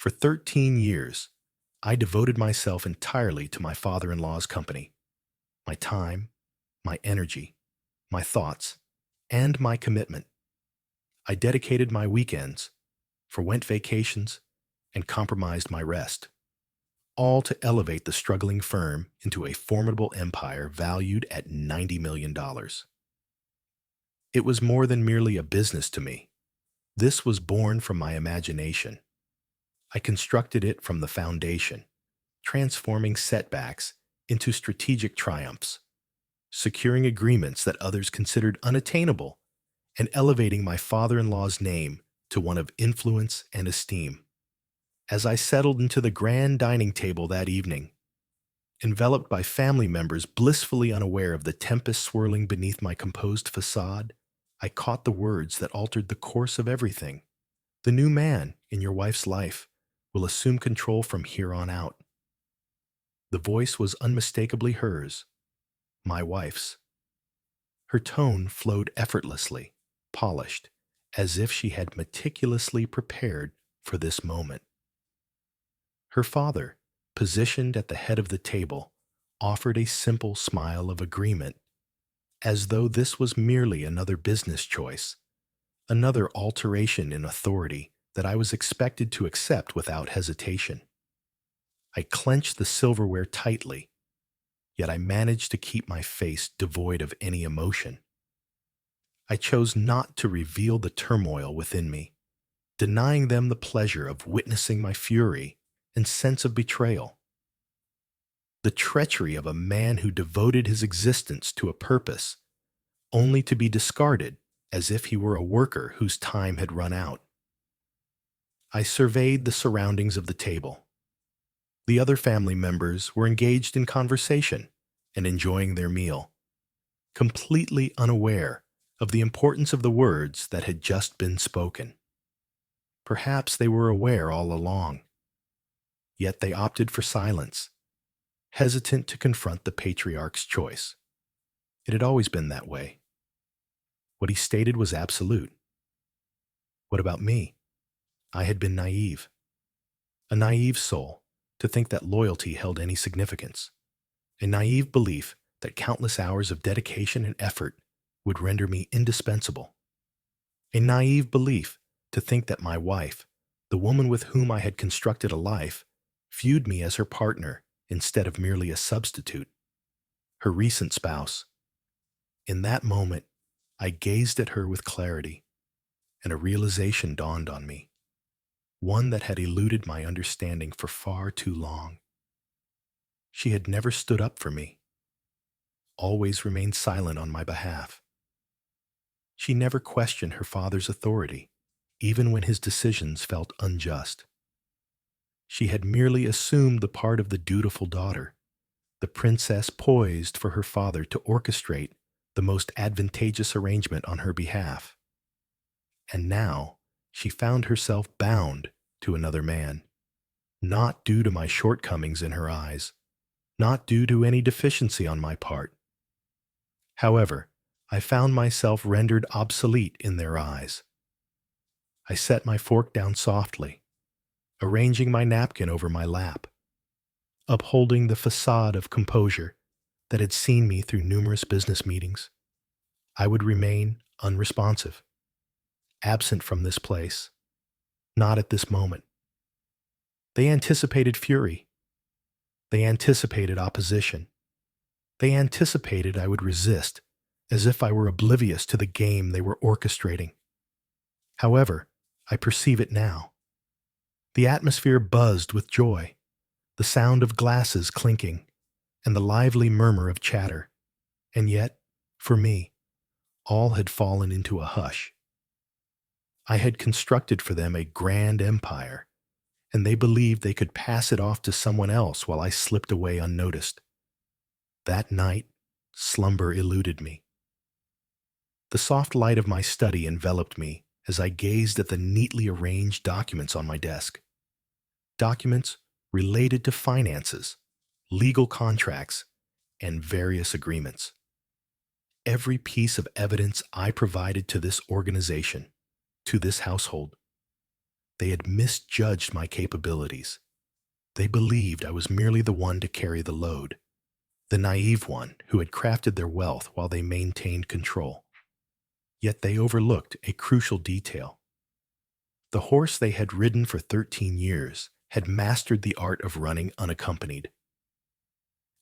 For 13 years, I devoted myself entirely to my father-in-law's company. My time, my energy, my thoughts, and my commitment. I dedicated my weekends, forwent vacations, and compromised my rest, all to elevate the struggling firm into a formidable empire valued at $90 million. dollars. It was more than merely a business to me. This was born from my imagination. I constructed it from the foundation, transforming setbacks into strategic triumphs, securing agreements that others considered unattainable, and elevating my father-in-law's name to one of influence and esteem. As I settled into the grand dining table that evening, enveloped by family members blissfully unaware of the tempest swirling beneath my composed facade, I caught the words that altered the course of everything. The new man in your wife's life will assume control from here on out. The voice was unmistakably hers, my wife's. Her tone flowed effortlessly, polished, as if she had meticulously prepared for this moment. Her father, positioned at the head of the table, offered a simple smile of agreement, as though this was merely another business choice, another alteration in authority that I was expected to accept without hesitation. I clenched the silverware tightly, yet I managed to keep my face devoid of any emotion. I chose not to reveal the turmoil within me, denying them the pleasure of witnessing my fury and sense of betrayal. The treachery of a man who devoted his existence to a purpose, only to be discarded as if he were a worker whose time had run out. I surveyed the surroundings of the table. The other family members were engaged in conversation and enjoying their meal, completely unaware of the importance of the words that had just been spoken. Perhaps they were aware all along, yet they opted for silence, hesitant to confront the patriarch's choice. It had always been that way. What he stated was absolute. What about me? I had been naive. A naive soul to think that loyalty held any significance. A naive belief that countless hours of dedication and effort would render me indispensable. A naive belief to think that my wife, the woman with whom I had constructed a life, viewed me as her partner instead of merely a substitute, her recent spouse. In that moment, I gazed at her with clarity, and a realization dawned on me, one that had eluded my understanding for far too long. She had never stood up for me, always remained silent on my behalf. She never questioned her father's authority, even when his decisions felt unjust. She had merely assumed the part of the dutiful daughter, the princess poised for her father to orchestrate the most advantageous arrangement on her behalf. And now she found herself bound to another man, not due to my shortcomings in her eyes, not due to any deficiency on my part. However, I found myself rendered obsolete in their eyes. I set my fork down softly, arranging my napkin over my lap, upholding the facade of composure that had seen me through numerous business meetings. I would remain unresponsive, absent from this place, not at this moment. They anticipated fury. They anticipated opposition. They anticipated I would resist, as if I were oblivious to the game they were orchestrating. However, I perceive it now. The atmosphere buzzed with joy, the sound of glasses clinking, and the lively murmur of chatter. And yet, for me, all had fallen into a hush. I had constructed for them a grand empire, and they believed they could pass it off to someone else while I slipped away unnoticed. That night, slumber eluded me. The soft light of my study enveloped me as I gazed at the neatly arranged documents on my desk. Documents related to finances, legal contracts, and various agreements. Every piece of evidence I provided to this organization, to this household. They had misjudged my capabilities. They believed I was merely the one to carry the load, the naive one who had crafted their wealth while they maintained control. Yet they overlooked a crucial detail. The horse they had ridden for 13 years had mastered the art of running unaccompanied.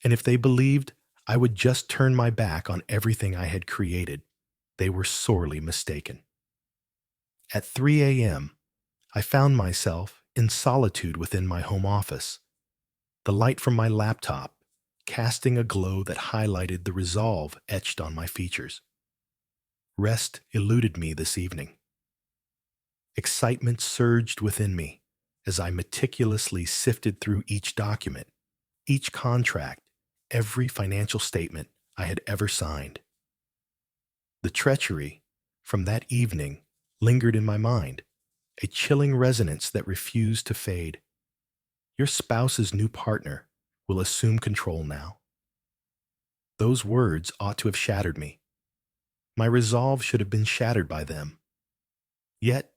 And if they believed I would just turn my back on everything I had created, they were sorely mistaken. At 3 a.m., I found myself in solitude within my home office, the light from my laptop casting a glow that highlighted the resolve etched on my features. Rest eluded me this evening. Excitement surged within me as I meticulously sifted through each document, each contract, every financial statement I had ever signed. The treachery from that evening lingered in my mind, a chilling resonance that refused to fade. Your spouse's new partner will assume control now. Those words ought to have shattered me. My resolve should have been shattered by them. Yet,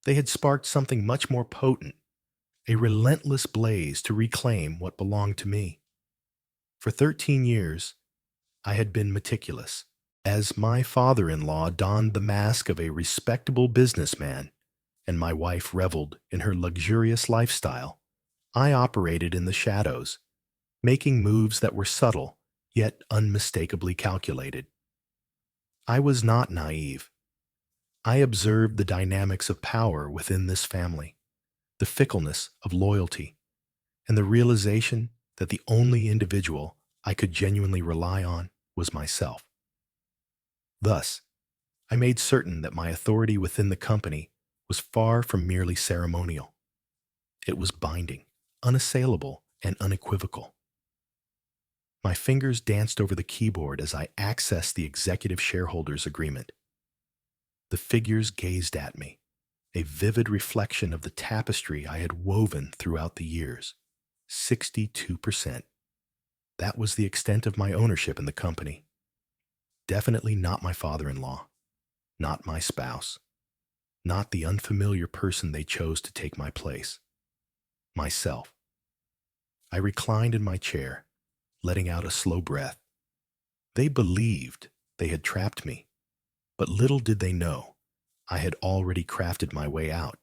they had sparked something much more potent, a relentless blaze to reclaim what belonged to me. For 13 years, I had been meticulous. As my father-in-law donned the mask of a respectable businessman and my wife reveled in her luxurious lifestyle, I operated in the shadows, making moves that were subtle yet unmistakably calculated. I was not naive. I observed the dynamics of power within this family, the fickleness of loyalty, and the realization that the only individual I could genuinely rely on was myself. Thus, I made certain that my authority within the company was far from merely ceremonial. It was binding, unassailable, and unequivocal. My fingers danced over the keyboard as I accessed the executive shareholders agreement. The figures gazed at me, a vivid reflection of the tapestry I had woven throughout the years. 62%. That was the extent of my ownership in the company. Definitely not my father-in-law, not my spouse, not the unfamiliar person they chose to take my place. Myself. I reclined in my chair, letting out a slow breath. They believed they had trapped me, but little did they know I had already crafted my way out.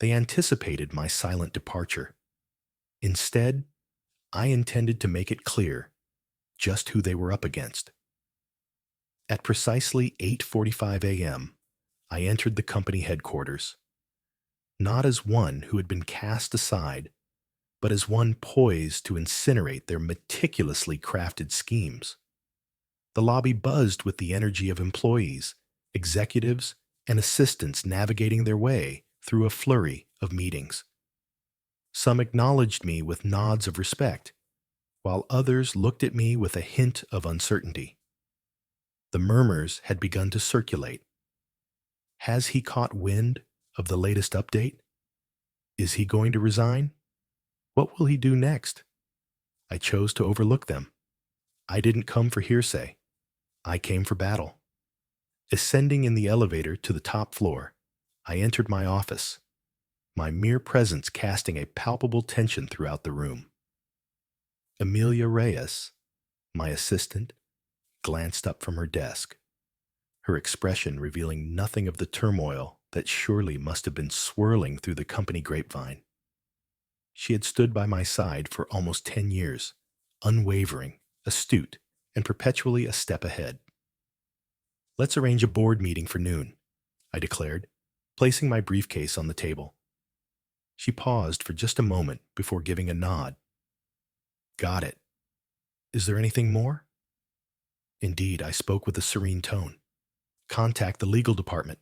They anticipated my silent departure. Instead, I intended to make it clear just who they were up against. At precisely 8:45 a.m., I entered the company headquarters, not as one who had been cast aside, but as one poised to incinerate their meticulously crafted schemes. The lobby buzzed with the energy of employees, executives, and assistants navigating their way through a flurry of meetings. Some acknowledged me with nods of respect, while others looked at me with a hint of uncertainty. The murmurs had begun to circulate. Has he caught wind of the latest update? Is he going to resign? What will he do next? I chose to overlook them. I didn't come for hearsay. I came for battle. Ascending in the elevator to the top floor, I entered my office, my mere presence casting a palpable tension throughout the room. Amelia Reyes, my assistant, glanced up from her desk, her expression revealing nothing of the turmoil that surely must have been swirling through the company grapevine. She had stood by my side for almost 10 years, unwavering, astute, and perpetually a step ahead. Let's arrange a board meeting for noon, I declared, placing my briefcase on the table. She paused for just a moment before giving a nod. Got it. Is there anything more? Indeed, I spoke with a serene tone. Contact the legal department.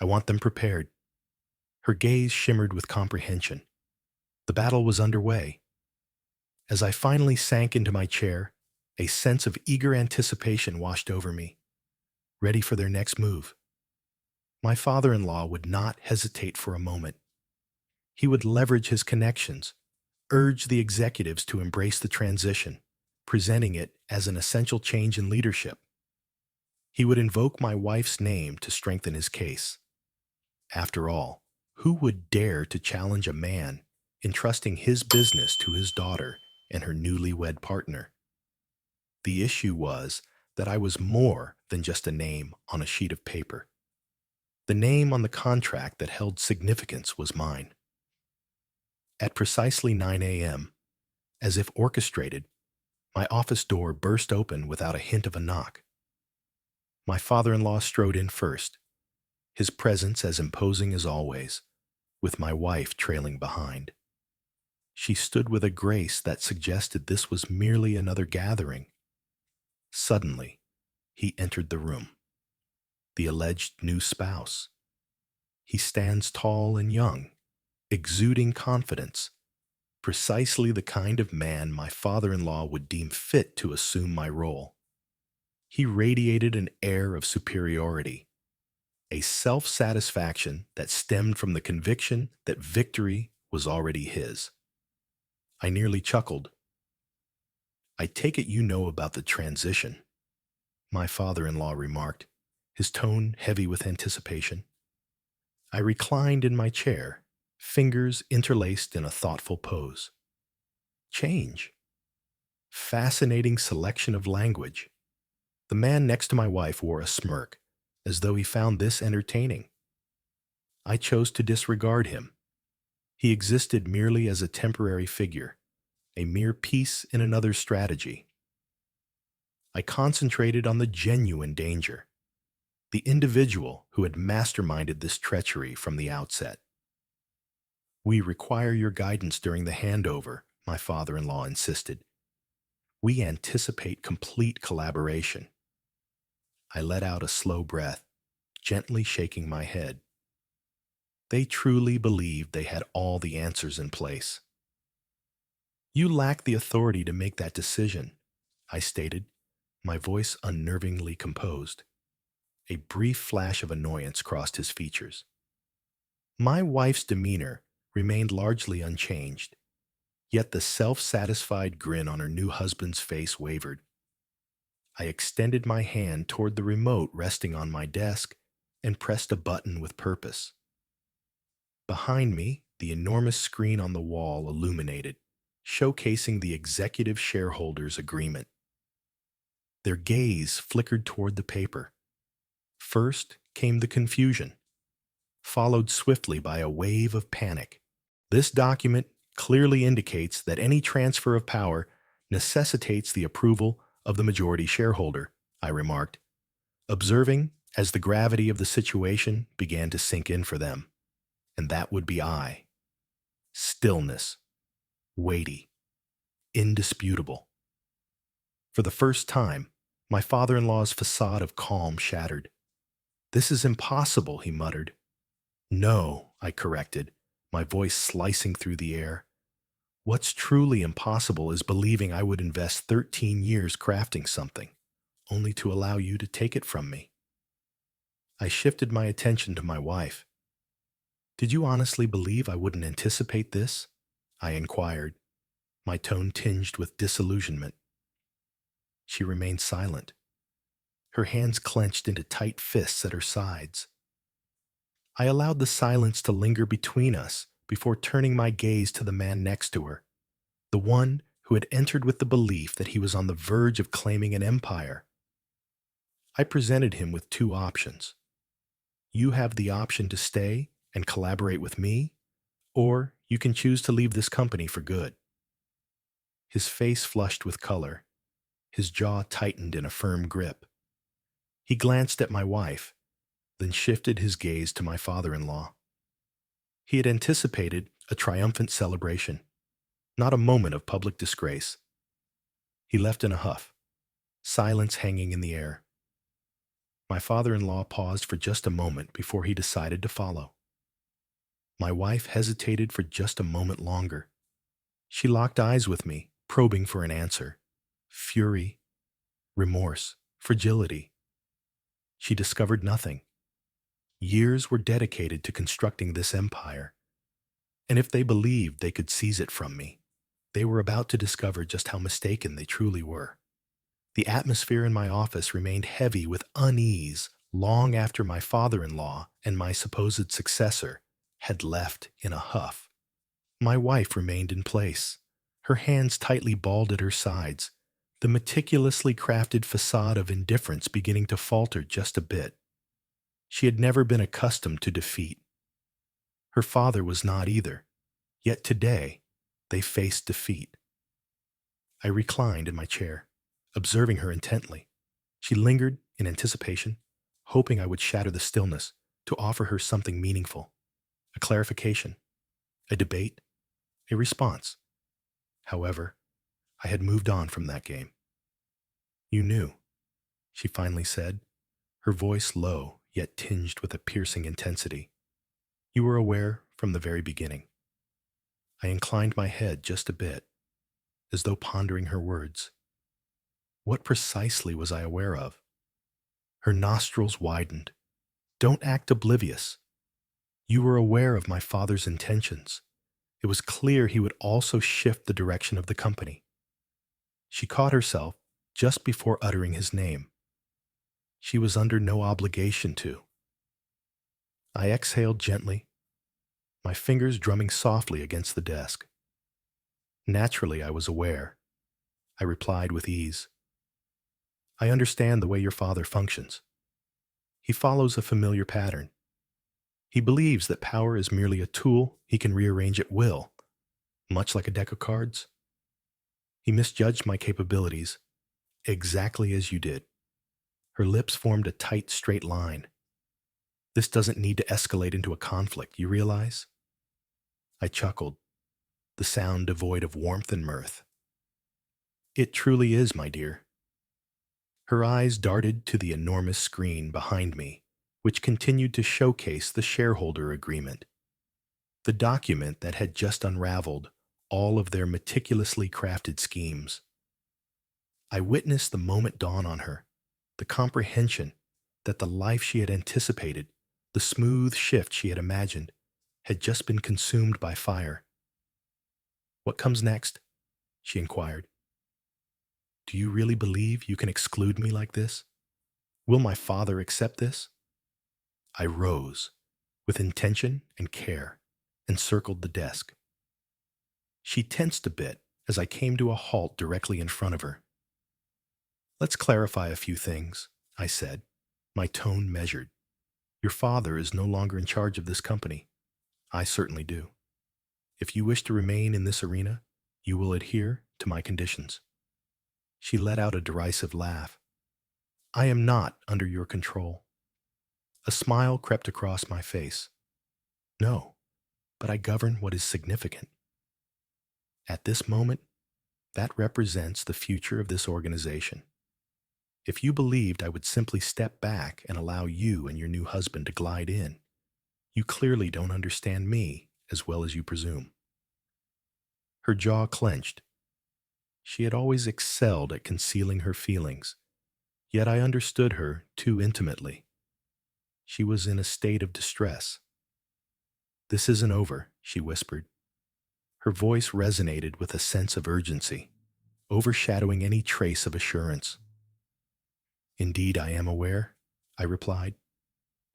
I want them prepared. Her gaze shimmered with comprehension. The battle was underway. As I finally sank into my chair, a sense of eager anticipation washed over me, ready for their next move. My father-in-law would not hesitate for a moment. He would leverage his connections, urge the executives to embrace the transition, presenting it as an essential change in leadership. He would invoke my wife's name to strengthen his case. After all, Who would dare to challenge a man entrusting his business to his daughter and her newlywed partner? The issue was that I was more than just a name on a sheet of paper. The name on the contract that held significance was mine. At precisely 9 a.m., as if orchestrated, my office door burst open without a hint of a knock. My father-in-law strode in first, his presence as imposing as always, with my wife trailing behind. She stood with a grace that suggested this was merely another gathering. Suddenly, he entered the room. The alleged new spouse. He stands tall and young, exuding confidence, precisely the kind of man my father-in-law would deem fit to assume my role. He radiated an air of superiority, a self-satisfaction that stemmed from the conviction that victory was already his. I nearly chuckled. "I take it you know about the transition," my father-in-law remarked, his tone heavy with anticipation. I reclined in my chair, fingers interlaced in a thoughtful pose. Change. Fascinating selection of language. The man next to my wife wore a smirk, as though he found this entertaining. I chose to disregard him. He existed merely as a temporary figure, a mere piece in another strategy. I concentrated on the genuine danger, the individual who had masterminded this treachery from the outset. "We require your guidance during the handover," my father-in-law insisted. "We anticipate complete collaboration." I let out a slow breath, gently shaking my head. They truly believed they had all the answers in place. "You lack the authority to make that decision," I stated, my voice unnervingly composed. A brief flash of annoyance crossed his features. My wife's demeanor remained largely unchanged, yet the self-satisfied grin on her new husband's face wavered. I extended my hand toward the remote resting on my desk and pressed a button with purpose. Behind me, the enormous screen on the wall illuminated, showcasing the executive shareholders' agreement. Their gaze flickered toward the paper. First came the confusion, followed swiftly by a wave of panic. This document clearly indicates that any transfer of power necessitates the approval of the majority shareholder, I remarked, observing as the gravity of the situation began to sink in for them. And that would be I. Stillness. Weighty. Indisputable. For the first time, my father-in-law's facade of calm shattered. "This is impossible," he muttered. "No," I corrected, my voice slicing through the air. "What's truly impossible is believing I would invest 13 years crafting something, only to allow you to take it from me." I shifted my attention to my wife. "Did you honestly believe I wouldn't anticipate this?" I inquired, my tone tinged with disillusionment. She remained silent, her hands clenched into tight fists at her sides. I allowed the silence to linger between us before turning my gaze to the man next to her, the one who had entered with the belief that he was on the verge of claiming an empire. I presented him with two options. You have the option to stay and collaborate with me, or you can choose to leave this company for good. His face flushed with color, his jaw tightened in a firm grip. He glanced at my wife, then shifted his gaze to my father-in-law. He had anticipated a triumphant celebration, not a moment of public disgrace. He left in a huff, silence hanging in the air. My father-in-law paused for just a moment before he decided to follow. My wife hesitated for just a moment longer. She locked eyes with me, probing for an answer. Fury, remorse, fragility. She discovered nothing. Years were dedicated to constructing this empire, and if they believed they could seize it from me, they were about to discover just how mistaken they truly were. The atmosphere in my office remained heavy with unease long after my father-in-law and my supposed successor had left in a huff. My wife remained in place, her hands tightly balled at her sides, the meticulously crafted facade of indifference beginning to falter just a bit. She had never been accustomed to defeat. Her father was not either, yet today they faced defeat. I reclined in my chair, observing her intently. She lingered in anticipation, hoping I would shatter the stillness to offer her something meaningful, a clarification, a debate, a response. However, I had moved on from that game. "You knew," she finally said, her voice low yet tinged with a piercing intensity. "You were aware from the very beginning." I inclined my head just a bit, as though pondering her words. What precisely was I aware of? Her nostrils widened. "Don't act oblivious. You were aware of my father's intentions. It was clear he would also shift the direction of the company." She caught herself just before uttering his name. She was under no obligation to. I exhaled gently, my fingers drumming softly against the desk. "Naturally, I was aware," I replied with ease. "I understand the way your father functions. He follows a familiar pattern. He believes that power is merely a tool he can rearrange at will, much like a deck of cards. He misjudged my capabilities, exactly as you did." Her lips formed a tight, straight line. "This doesn't need to escalate into a conflict, you realize?" I chuckled, the sound devoid of warmth and mirth. "It truly is, my dear." Her eyes darted to the enormous screen behind me, which continued to showcase the shareholder agreement, the document that had just unraveled all of their meticulously crafted schemes. I witnessed the moment dawn on her, the comprehension that the life she had anticipated, the smooth shift she had imagined, had just been consumed by fire. "What comes next?" she inquired. "Do you really believe you can exclude me like this? Will my father accept this?" I rose, with intention and care, and circled the desk. She tensed a bit as I came to a halt directly in front of her. "Let's clarify a few things," I said, my tone measured. "Your father is no longer in charge of this company. I certainly do. If you wish to remain in this arena, you will adhere to my conditions." She let out a derisive laugh. "I am not under your control." A smile crept across my face. "No, but I govern what is significant. At this moment, that represents the future of this organization. If you believed I would simply step back and allow you and your new husband to glide in, you clearly don't understand me as well as you presume." Her jaw clenched. She had always excelled at concealing her feelings, yet I understood her too intimately. She was in a state of distress. "This isn't over," she whispered. Her voice resonated with a sense of urgency, overshadowing any trace of assurance. "Indeed, I am aware," I replied.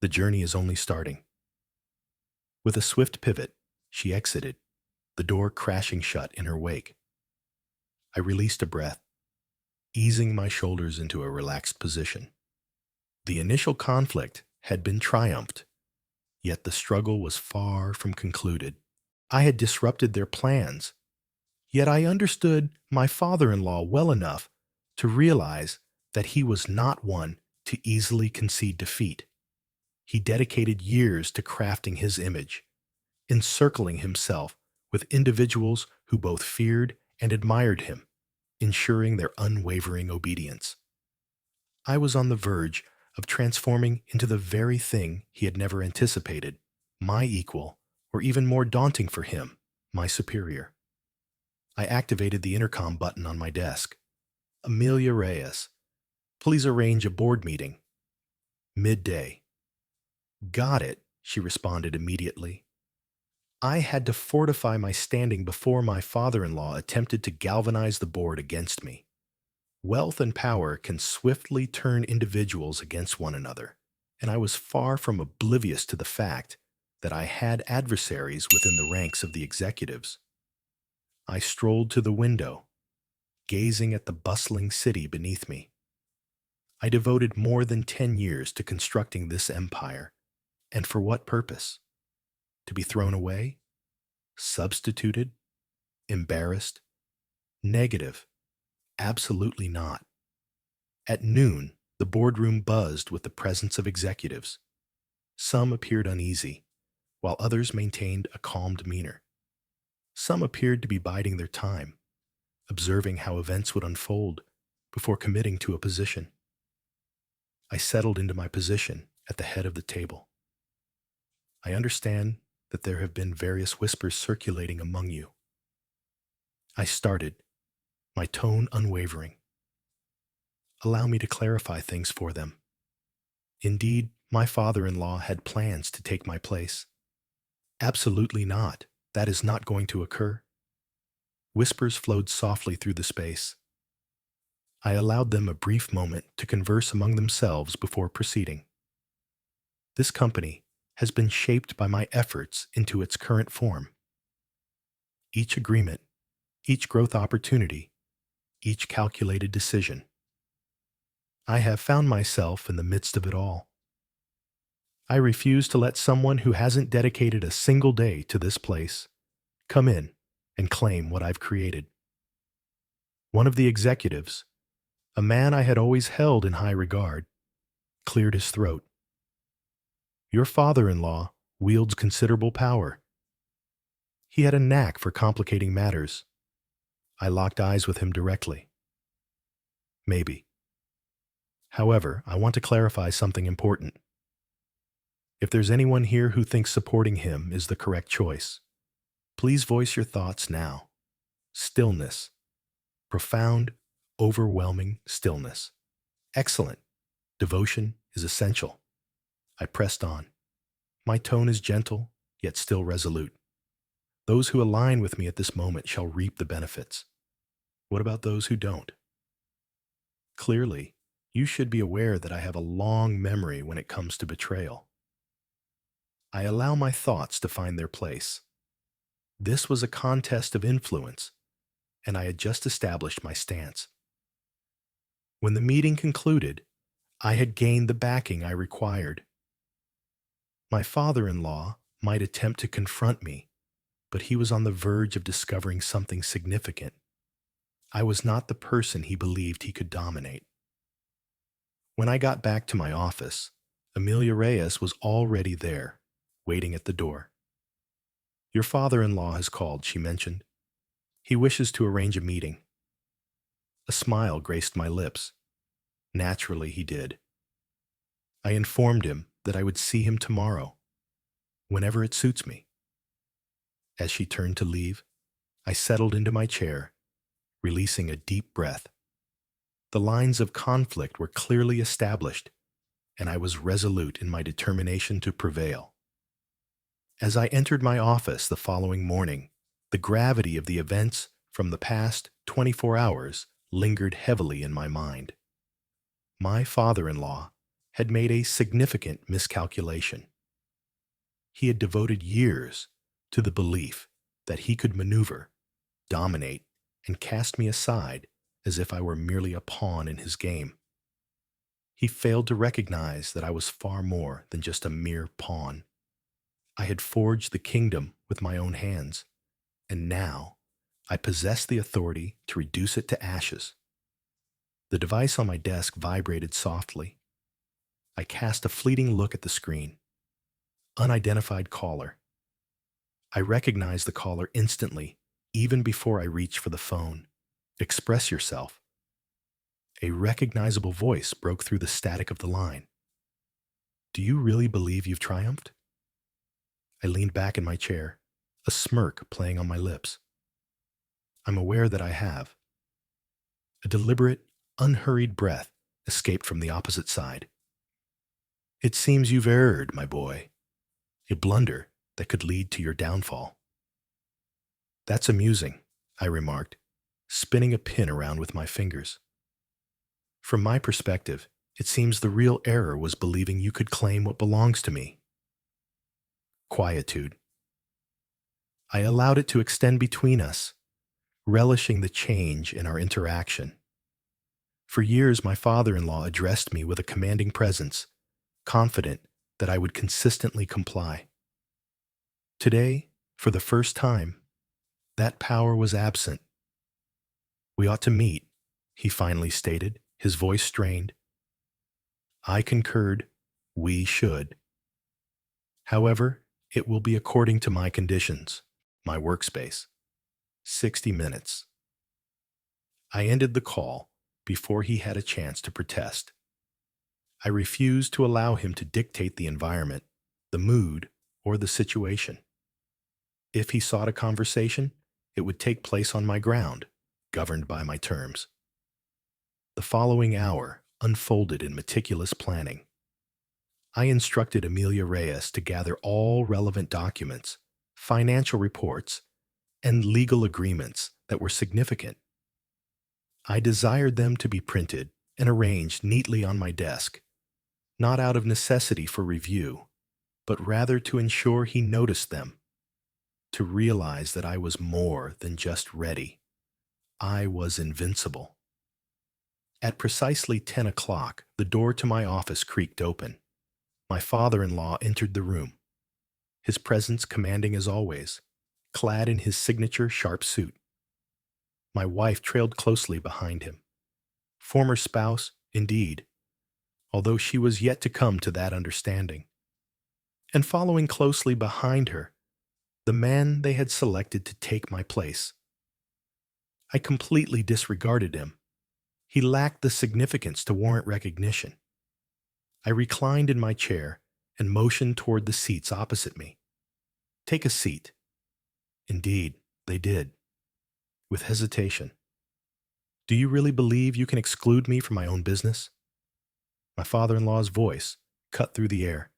"The journey is only starting." With a swift pivot, she exited, the door crashing shut in her wake. I released a breath, easing my shoulders into a relaxed position. The initial conflict had been triumphed, yet the struggle was far from concluded. I had disrupted their plans, yet I understood my father-in-law well enough to realize that he was not one to easily concede defeat. He dedicated years to crafting his image, encircling himself with individuals who both feared and admired him, ensuring their unwavering obedience. I was on the verge of transforming into the very thing he had never anticipated, my equal, or even more daunting for him, my superior. I activated the intercom button on my desk. "Amelia Reyes, please arrange a board meeting." "Midday." "Got it," she responded immediately. I had to fortify my standing before my father-in-law attempted to galvanize the board against me. Wealth and power can swiftly turn individuals against one another, and I was far from oblivious to the fact that I had adversaries within the ranks of the executives. I strolled to the window, gazing at the bustling city beneath me. I devoted more than 10 years to constructing this empire. And for what purpose? To be thrown away? Substituted? Embarrassed? Negative? Absolutely not. At noon, the boardroom buzzed with the presence of executives. Some appeared uneasy, while others maintained a calm demeanor. Some appeared to be biding their time, observing how events would unfold before committing to a position. I settled into my position at the head of the table. I understand that there have been various whispers circulating among you. I started, my tone unwavering. Allow me to clarify things for them. Indeed, my father-in-law had plans to take my place. Absolutely not. That is not going to occur. Whispers flowed softly through the space. I allowed them a brief moment to converse among themselves before proceeding. This company has been shaped by my efforts into its current form. Each agreement, each growth opportunity, each calculated decision. I have found myself in the midst of it all. I refuse to let someone who hasn't dedicated a single day to this place come in and claim what I've created. One of the executives, a man I had always held in high regard, cleared his throat. Your father-in-law wields considerable power. He had a knack for complicating matters. I locked eyes with him directly. Maybe. However, I want to clarify something important. If there's anyone here who thinks supporting him is the correct choice, please voice your thoughts now. Stillness. Profound, overwhelming stillness. Excellent. Devotion is essential. I pressed on. My tone is gentle, yet still resolute. Those who align with me at this moment shall reap the benefits. What about those who don't? Clearly, you should be aware that I have a long memory when it comes to betrayal. I allow my thoughts to find their place. This was a contest of influence, and I had just established my stance. When the meeting concluded, I had gained the backing I required. My father-in-law might attempt to confront me, but he was on the verge of discovering something significant. I was not the person he believed he could dominate. When I got back to my office, Amelia Reyes was already there, waiting at the door. Your father-in-law has called, she mentioned. He wishes to arrange a meeting. A smile graced my lips. Naturally, he did. I informed him that I would see him tomorrow, whenever it suits me. As she turned to leave, I settled into my chair, releasing a deep breath. The lines of conflict were clearly established, and I was resolute in my determination to prevail. As I entered my office the following morning, the gravity of the events from the past 24 hours lingered heavily in my mind. My father-in-law had made a significant miscalculation. He had devoted years to the belief that he could maneuver, dominate, and cast me aside as if I were merely a pawn in his game. He failed to recognize that I was far more than just a mere pawn. I had forged the kingdom with my own hands, and now I possessed the authority to reduce it to ashes. The device on my desk vibrated softly. I cast a fleeting look at the screen. Unidentified caller. I recognized the caller instantly, even before I reached for the phone. Express yourself. A recognizable voice broke through the static of the line. Do you really believe you've triumphed? I leaned back in my chair, a smirk playing on my lips. I'm aware that I have. A deliberate, unhurried breath escaped from the opposite side. It seems you've erred, my boy. A blunder that could lead to your downfall. That's amusing, I remarked, spinning a pin around with my fingers. From my perspective, it seems the real error was believing you could claim what belongs to me. quietude. I allowed it to extend between us, relishing the change in our interaction. For years, my father-in-law addressed me with a commanding presence, confident that I would consistently comply. Today, for the first time, that power was absent. "We ought to meet," he finally stated, his voice strained. I concurred. We should. However, it will be according to my conditions, my workspace. 60 minutes. I ended the call before he had a chance to protest. I refused to allow him to dictate the environment, the mood, or the situation. If he sought a conversation, it would take place on my ground, governed by my terms. The following hour unfolded in meticulous planning. I instructed Amelia Reyes to gather all relevant documents, financial reports, and legal agreements that were significant. I desired them to be printed and arranged neatly on my desk, not out of necessity for review, but rather to ensure he noticed them, to realize that I was more than just ready. I was invincible. At precisely 10 o'clock, the door to my office creaked open. My father-in-law entered the room, his presence commanding as always, clad in his signature sharp suit. My wife trailed closely behind him. Former spouse, indeed, although she was yet to come to that understanding. And following closely behind her, the man they had selected to take my place. I completely disregarded him. He lacked the significance to warrant recognition. I reclined in my chair and motioned toward the seats opposite me. "Take a seat." Indeed, they did, with hesitation. "Do you really believe you can exclude me from my own business?" My father-in-law's voice cut through the air,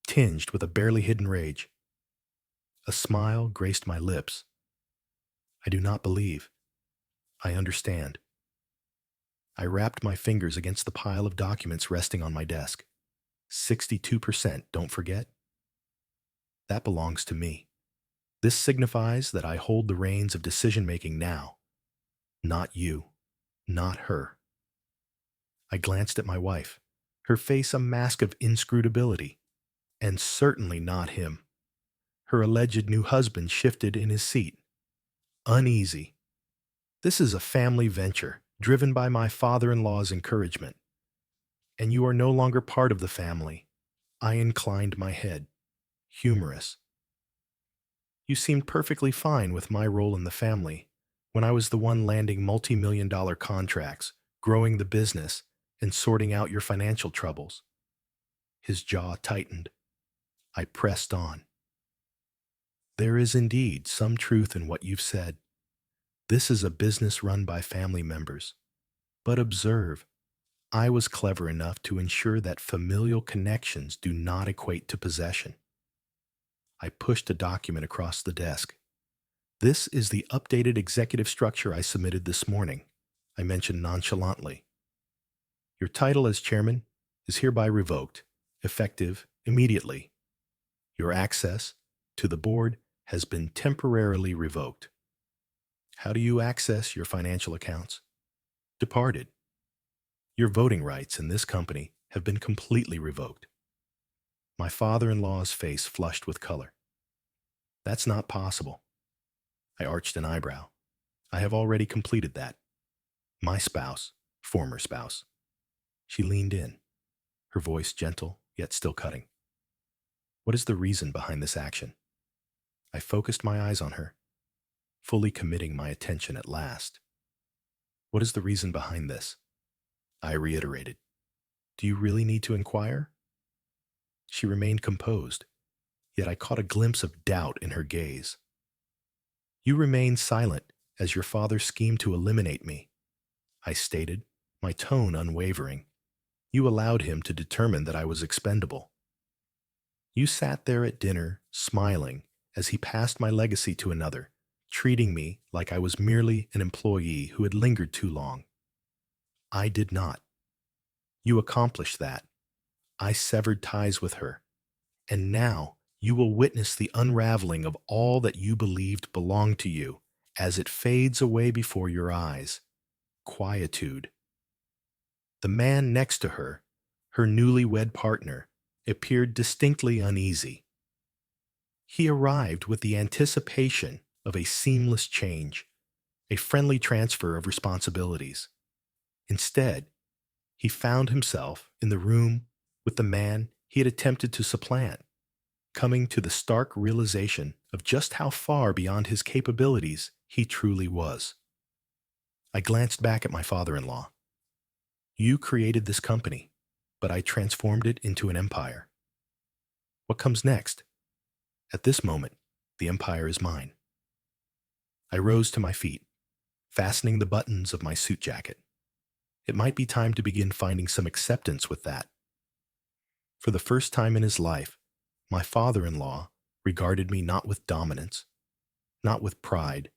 tinged with a barely hidden rage. A smile graced my lips. "I do not believe. I understand." I rapped my fingers against the pile of documents resting on my desk. 62%, don't forget. That belongs to me. This signifies that I hold the reins of decision-making now. Not you. Not her. I glanced at my wife, her face a mask of inscrutability, and certainly not him. Her alleged new husband shifted in his seat, uneasy. This is a family venture, driven by my father-in-law's encouragement. And you are no longer part of the family. I inclined my head, humorous. You seemed perfectly fine with my role in the family, when I was the one landing multi-million-dollar contracts, growing the business, and sorting out your financial troubles. His jaw tightened. I pressed on. There is indeed some truth in what you've said. This is a business run by family members. But observe, I was clever enough to ensure that familial connections do not equate to possession. I pushed a document across the desk. "This is the updated executive structure I submitted this morning," I mentioned nonchalantly. "Your title as chairman is hereby revoked, effective immediately. Your access to the board has been temporarily revoked. How do you access your financial accounts? Departed. Your voting rights in this company have been completely revoked." My father-in-law's face flushed with color. "That's not possible." I arched an eyebrow. "I have already completed that. My spouse, former spouse." She leaned in, her voice gentle yet still cutting. "What is the reason behind this action?" I focused my eyes on her, fully committing my attention at last. "What is the reason behind this?" I reiterated. "Do you really need to inquire?" She remained composed, yet I caught a glimpse of doubt in her gaze. "You remained silent as your father schemed to eliminate me," I stated, my tone unwavering. "You allowed him to determine that I was expendable. You sat there at dinner, smiling, as he passed my legacy to another, treating me like I was merely an employee who had lingered too long. I did not. You accomplished that. I severed ties with her. And now You will witness the unraveling of all that you believed belonged to you as it fades away before your eyes. Quietude. The man next to her, her newlywed partner, appeared distinctly uneasy. He arrived with the anticipation of a seamless change, a friendly transfer of responsibilities. Instead, he found himself in the room with the man he had attempted to supplant, coming to the stark realization of just how far beyond his capabilities he truly was. I glanced back at my father-in-law. You created this company, but I transformed it into an empire. What comes next? At this moment, the empire is mine. I rose to my feet, fastening the buttons of my suit jacket. It might be time to begin finding some acceptance with that. For the first time in his life, my father-in-law regarded me not with dominance, not with pride,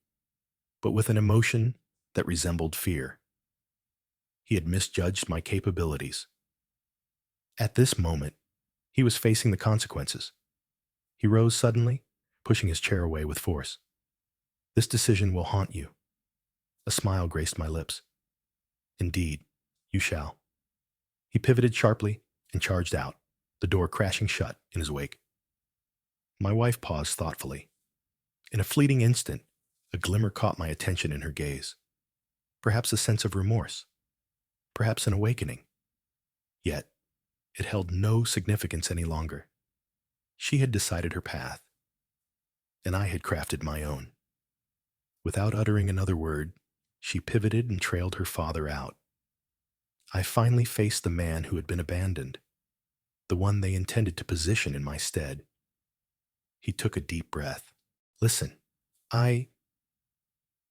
but with an emotion that resembled fear. He had misjudged my capabilities. At this moment, he was facing the consequences. He rose suddenly, pushing his chair away with force. This decision will haunt you. A smile graced my lips. Indeed, you shall. He pivoted sharply and charged out, the door crashing shut in his wake. My wife paused thoughtfully. In a fleeting instant, a glimmer caught my attention in her gaze. Perhaps a sense of remorse. Perhaps an awakening. Yet, it held no significance any longer. She had decided her path, and I had crafted my own. Without uttering another word, she pivoted and trailed her father out. I finally faced the man who had been abandoned, the one they intended to position in my stead. He took a deep breath. Listen,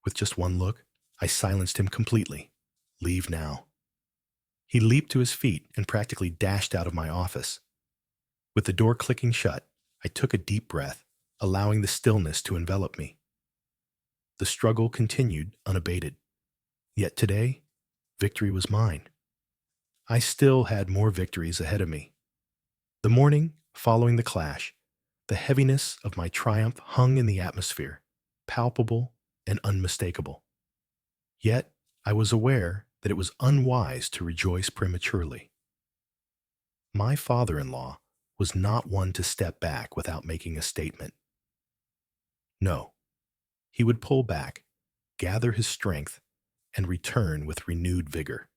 With just one look, I silenced him completely. Leave now. He leaped to his feet and practically dashed out of my office. With the door clicking shut, I took a deep breath, allowing the stillness to envelop me. The struggle continued unabated. Yet today, victory was mine. I still had more victories ahead of me. The morning following the clash, the heaviness of my triumph hung in the atmosphere, palpable and unmistakable. Yet, I was aware that it was unwise to rejoice prematurely. My father-in-law was not one to step back without making a statement. No, he would pull back, gather his strength, and return with renewed vigor.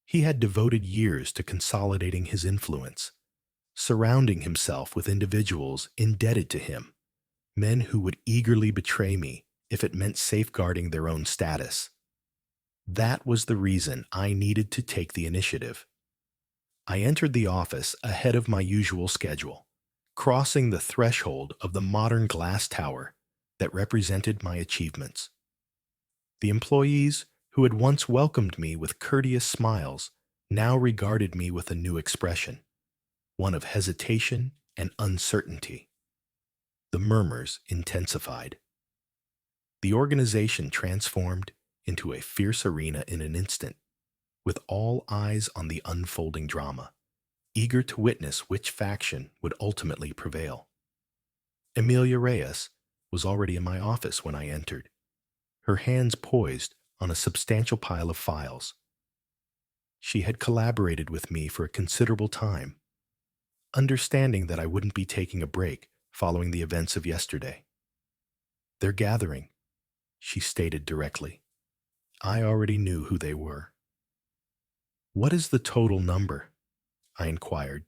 He had devoted years to consolidating his influence, surrounding himself with individuals indebted to him, men who would eagerly betray me if it meant safeguarding their own status. That was the reason I needed to take the initiative. I entered the office ahead of my usual schedule, crossing the threshold of the modern glass tower that represented my achievements. The employees who had once welcomed me with courteous smiles now regarded me with a new expression, one of hesitation and uncertainty. The murmurs intensified. The organization transformed into a fierce arena in an instant, with all eyes on the unfolding drama, eager to witness which faction would ultimately prevail. Emilia Reyes was already in my office when I entered, her hands poised on a substantial pile of files. She had collaborated with me for a considerable time, understanding that I wouldn't be taking a break following the events of yesterday. They're gathering, she stated directly. I already knew who they were. What is the total number? I inquired,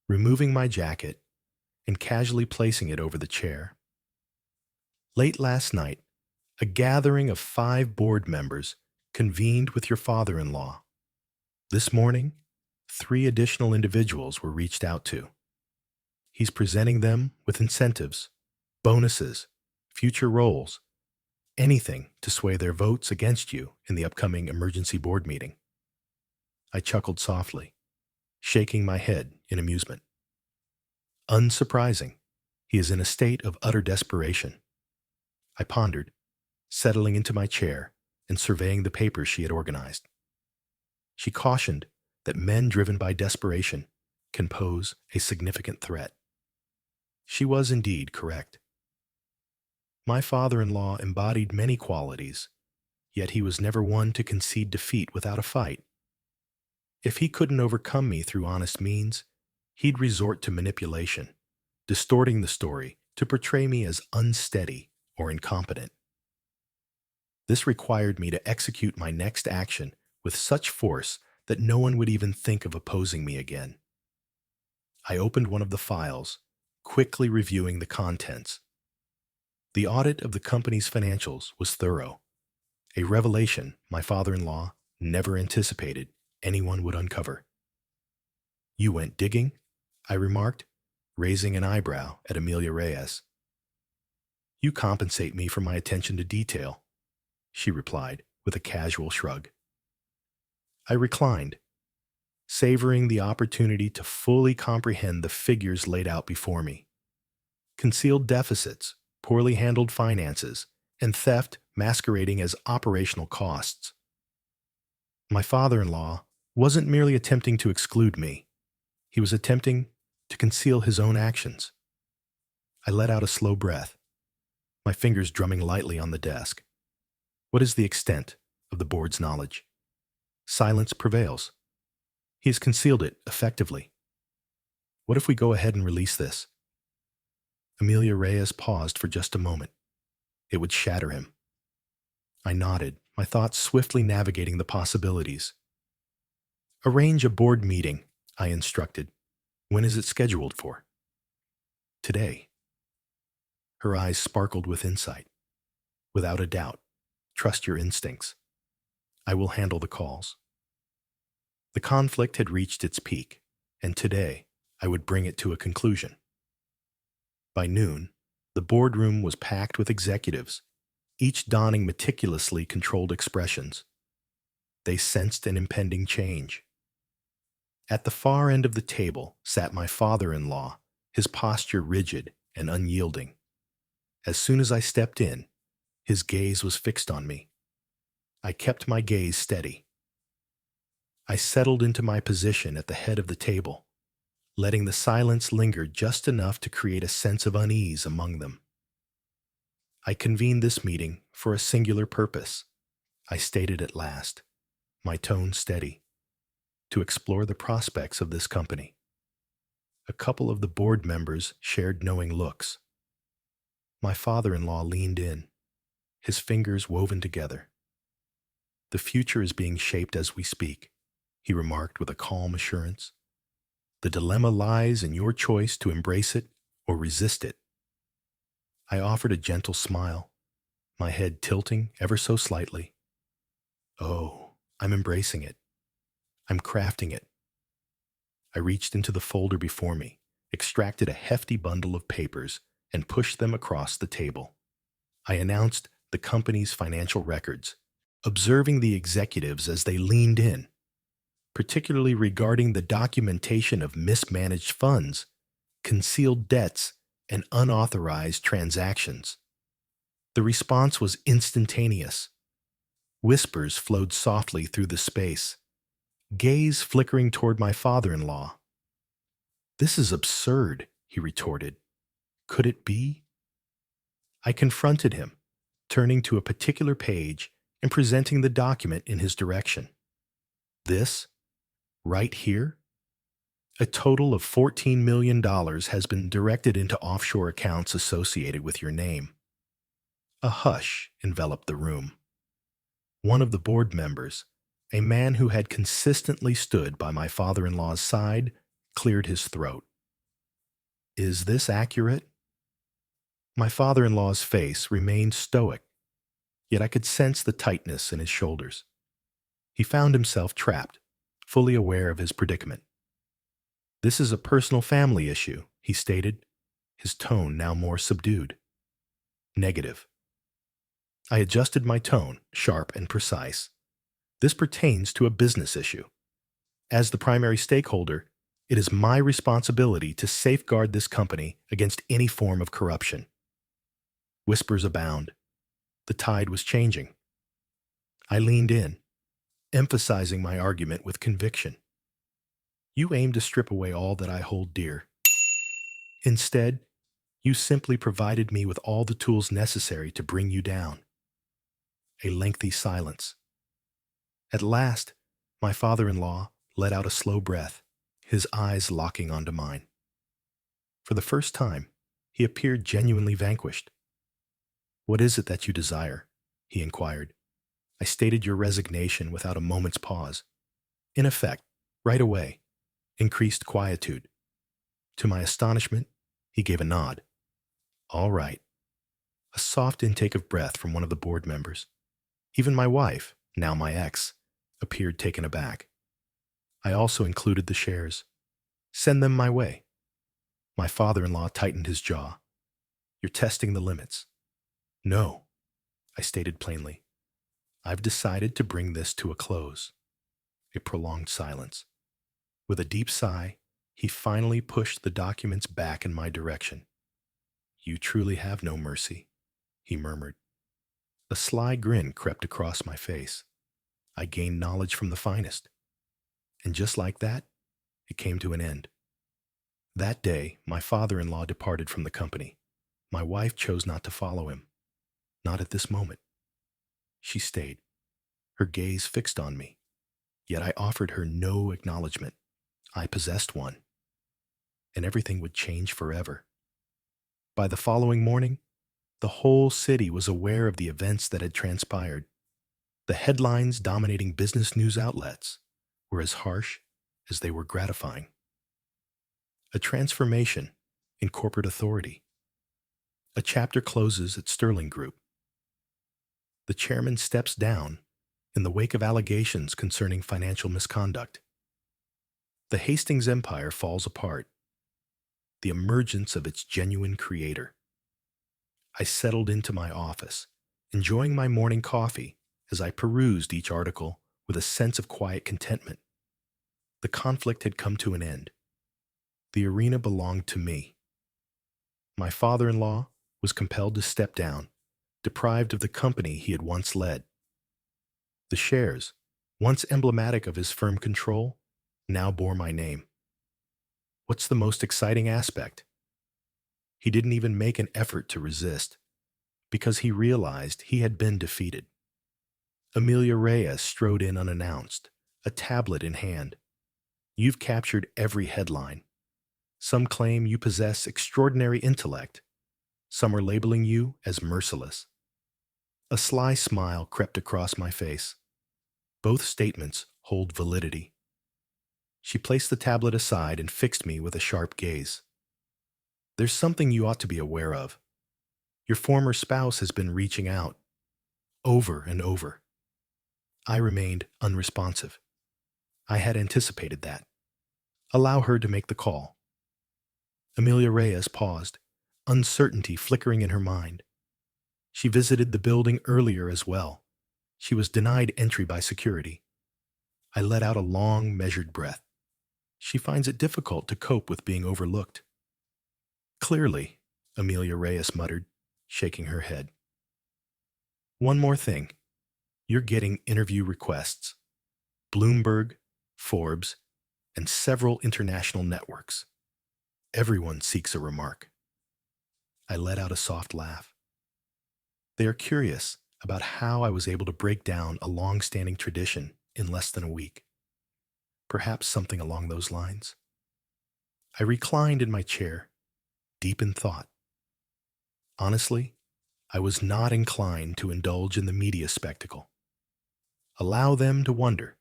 removing my jacket and casually placing it over the chair. Late last night, a gathering of 5 board members convened with your father-in-law. This morning, 3 additional individuals were reached out to. He's presenting them with incentives, bonuses, future roles, anything to sway their votes against you in the upcoming emergency board meeting. I chuckled softly, shaking my head in amusement. Unsurprising, he is in a state of utter desperation. I pondered, settling into my chair and surveying the papers she had organized. She cautioned that men driven by desperation can pose a significant threat. She was indeed correct. My father-in-law embodied many qualities, yet he was never one to concede defeat without a fight. If he couldn't overcome me through honest means, he'd resort to manipulation, distorting the story to portray me as unsteady or incompetent. This required me to execute my next action with such force that no one would even think of opposing me again. I opened one of the files, quickly reviewing the contents. The audit of the company's financials was thorough, a revelation my father-in-law never anticipated anyone would uncover. "You went digging?" I remarked, raising an eyebrow at Amelia Reyes. "You compensate me for my attention to detail," she replied with a casual shrug. I reclined, savoring the opportunity to fully comprehend the figures laid out before me. Concealed deficits, poorly handled finances, and theft masquerading as operational costs. My father-in-law wasn't merely attempting to exclude me. He was attempting to conceal his own actions. I let out a slow breath, my fingers drumming lightly on the desk. What is the extent of the board's knowledge? Silence prevails. He has concealed it effectively. What if we go ahead and release this? Amelia Reyes paused for just a moment. It would shatter him. I nodded, my thoughts swiftly navigating the possibilities. "Arrange a board meeting," I instructed. "When is it scheduled for?" "Today." Her eyes sparkled with insight. "Without a doubt. Trust your instincts. I will handle the calls." The conflict had reached its peak, and today I would bring it to a conclusion. By noon, the boardroom was packed with executives, each donning meticulously controlled expressions. They sensed an impending change. At the far end of the table sat my father-in-law, his posture rigid and unyielding. As soon as I stepped in, his gaze was fixed on me. I kept my gaze steady. I settled into my position at the head of the table, letting the silence linger just enough to create a sense of unease among them. "I convened this meeting for a singular purpose," I stated at last, my tone steady, "to explore the prospects of this company." A couple of the board members shared knowing looks. My father-in-law leaned in, his fingers woven together. "The future is being shaped as we speak," he remarked with a calm assurance. "The dilemma lies in your choice to embrace it or resist it." I offered a gentle smile, my head tilting ever so slightly. "Oh, I'm embracing it. I'm crafting it." I reached into the folder before me, extracted a hefty bundle of papers, and pushed them across the table. I announced the company's financial records, observing the executives as they leaned in, particularly regarding the documentation of mismanaged funds, concealed debts, and unauthorized transactions. The response was instantaneous. Whispers flowed softly through the space, gaze flickering toward my father-in-law. "This is absurd," he retorted. "Could it be?" I confronted him, turning to a particular page and presenting the document in his direction. "This? Right here? A total of $14 million has been directed into offshore accounts associated with your name." A hush enveloped the room. One of the board members, a man who had consistently stood by my father-in-law's side, cleared his throat. "Is this accurate?" My father-in-law's face remained stoic, yet I could sense the tightness in his shoulders. He found himself trapped, fully aware of his predicament. "This is a personal family issue," he stated, his tone now more subdued. "Negative." I adjusted my tone, sharp and precise. "This pertains to a business issue. As the primary stakeholder, it is my responsibility to safeguard this company against any form of corruption." Whispers abound. The tide was changing. I leaned in, emphasizing my argument with conviction. "You aim to strip away all that I hold dear. Instead, You simply provided me with all the tools necessary to bring you down. A lengthy silence. At last, my father-in-law let out a slow breath, his eyes locking onto mine. For the first time, he appeared genuinely vanquished. "What is it that you desire?" he inquired. I stated your resignation without a moment's pause. In effect, right away, increased quietude. To my astonishment, he gave a nod. "All right." A soft intake of breath from one of the board members. Even my wife, now my ex, appeared taken aback. I also included the shares. "Send them my way." My father-in-law tightened his jaw. "You're testing the limits." "No," I stated plainly. "I've decided to bring this to a close." A prolonged silence. With a deep sigh, he finally pushed the documents back in my direction. "You truly have no mercy," he murmured. A sly grin crept across my face. I gained knowledge from the finest. And just like that, it came to an end. That day, my father-in-law departed from the company. My wife chose not to follow him. Not at this moment. She stayed, her gaze fixed on me. Yet I offered her no acknowledgement. I possessed one. And everything would change forever. By the following morning, the whole city was aware of the events that had transpired. The headlines dominating business news outlets were as harsh as they were gratifying. A transformation in corporate authority. A chapter closes at Sterling Group. The chairman steps down in the wake of allegations concerning financial misconduct. The Hastings Empire falls apart. The emergence of its genuine creator. I settled into my office, enjoying my morning coffee as I perused each article with a sense of quiet contentment. The conflict had come to an end. The arena belonged to me. My father-in-law was compelled to step down, deprived of the company he had once led. The shares, once emblematic of his firm control, now bore my name. What's the most exciting aspect? He didn't even make an effort to resist, because he realized he had been defeated. Amelia Reyes strode in unannounced, a tablet in hand. "You've captured every headline. Some claim you possess extraordinary intellect. Some are labeling you as merciless." A sly smile crept across my face. Both statements hold validity. She placed the tablet aside and fixed me with a sharp gaze. "There's something you ought to be aware of. Your former spouse has been reaching out, over and over." I remained unresponsive. I had anticipated that. "Allow her to make the call." Amelia Reyes paused, uncertainty flickering in her mind. She visited the building earlier as well. She was denied entry by security. I let out a long, measured breath. She finds it difficult to cope with being overlooked. "Clearly," Amelia Reyes muttered, shaking her head. "One more thing. You're getting interview requests. Bloomberg, Forbes, and several international networks. Everyone seeks a remark." I let out a soft laugh. They are curious about how I was able to break down a long-standing tradition in less than a week. Perhaps something along those lines. I reclined in my chair, deep in thought. Honestly, I was not inclined to indulge in the media spectacle. Allow them to wonder.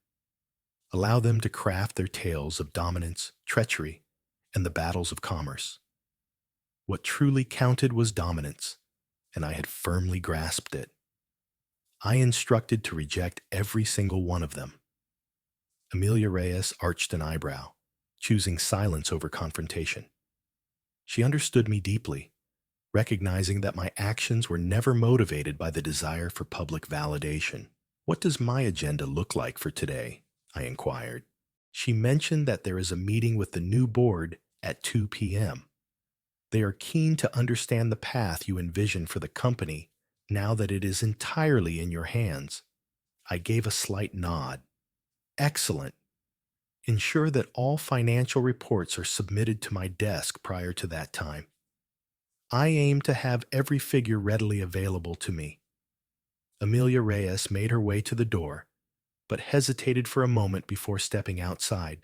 Allow them to craft their tales of dominance, treachery, and the battles of commerce. What truly counted was dominance, and I had firmly grasped it. I instructed to reject every single one of them. Amelia Reyes arched an eyebrow, choosing silence over confrontation. She understood me deeply, recognizing that my actions were never motivated by the desire for public validation. "What does my agenda look like for today?" I inquired. She mentioned that there is a meeting with the new board at 2 p.m. They are keen to understand the path you envision for the company now that it is entirely in your hands. I gave a slight nod. "Excellent. Ensure that all financial reports are submitted to my desk prior to that time." I aim to have every figure readily available to me. Amelia Reyes made her way to the door, but hesitated for a moment before stepping outside.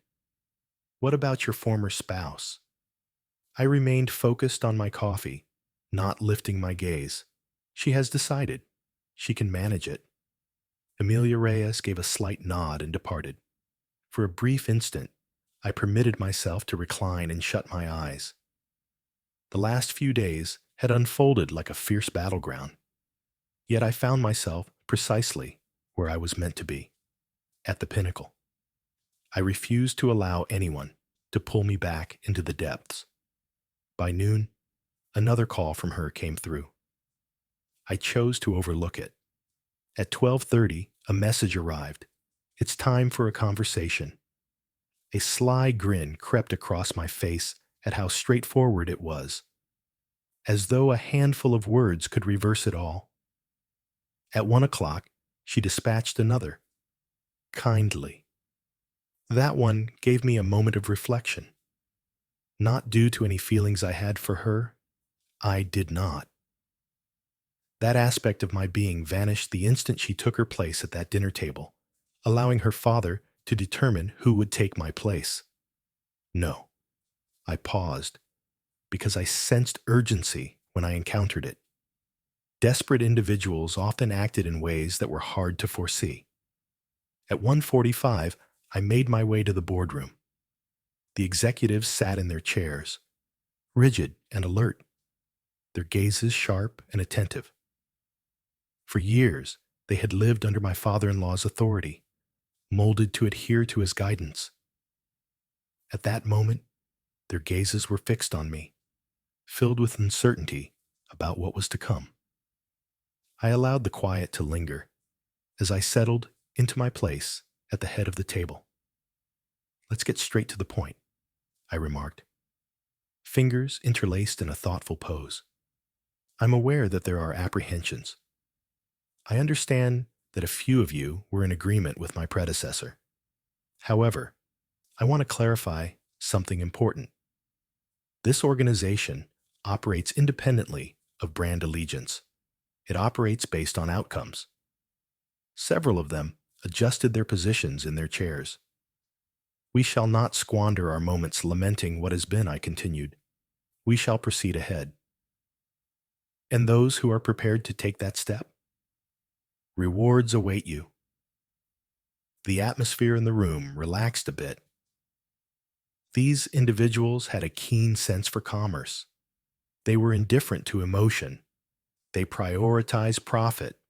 What about your former spouse? I remained focused on my coffee, not lifting my gaze. She has decided. She can manage it. Amelia Reyes gave a slight nod and departed. For a brief instant, I permitted myself to recline and shut my eyes. The last few days had unfolded like a fierce battleground, yet I found myself precisely where I was meant to be, at the pinnacle. I refused to allow anyone to pull me back into the depths. By noon, another call from her came through. I chose to overlook it. At 12:30, a message arrived. It's time for a conversation. A sly grin crept across my face at how straightforward it was, as though a handful of words could reverse it all. At 1 o'clock, she dispatched another, kindly. That one gave me a moment of reflection. Not due to any feelings I had for her, I did not. That aspect of my being vanished the instant she took her place at that dinner table, allowing her father to determine who would take my place. No, I paused, because I sensed urgency when I encountered it. Desperate individuals often acted in ways that were hard to foresee. At 1:45, I made my way to the boardroom. The executives sat in their chairs, rigid and alert, their gazes sharp and attentive. For years, they had lived under my father-in-law's authority, molded to adhere to his guidance. At that moment, their gazes were fixed on me, filled with uncertainty about what was to come. I allowed the quiet to linger as I settled into my place at the head of the table. Let's get straight to the point, I remarked, fingers interlaced in a thoughtful pose. I'm aware that there are apprehensions. I understand that a few of you were in agreement with my predecessor. However, I want to clarify something important. This organization operates independently of brand allegiance. It operates based on outcomes. Several of them adjusted their positions in their chairs. We shall not squander our moments lamenting what has been, I continued. We shall proceed ahead. And those who are prepared to take that step? Rewards await you. The atmosphere in the room relaxed a bit. These individuals had a keen sense for commerce. They were indifferent to emotion. They prioritized profit.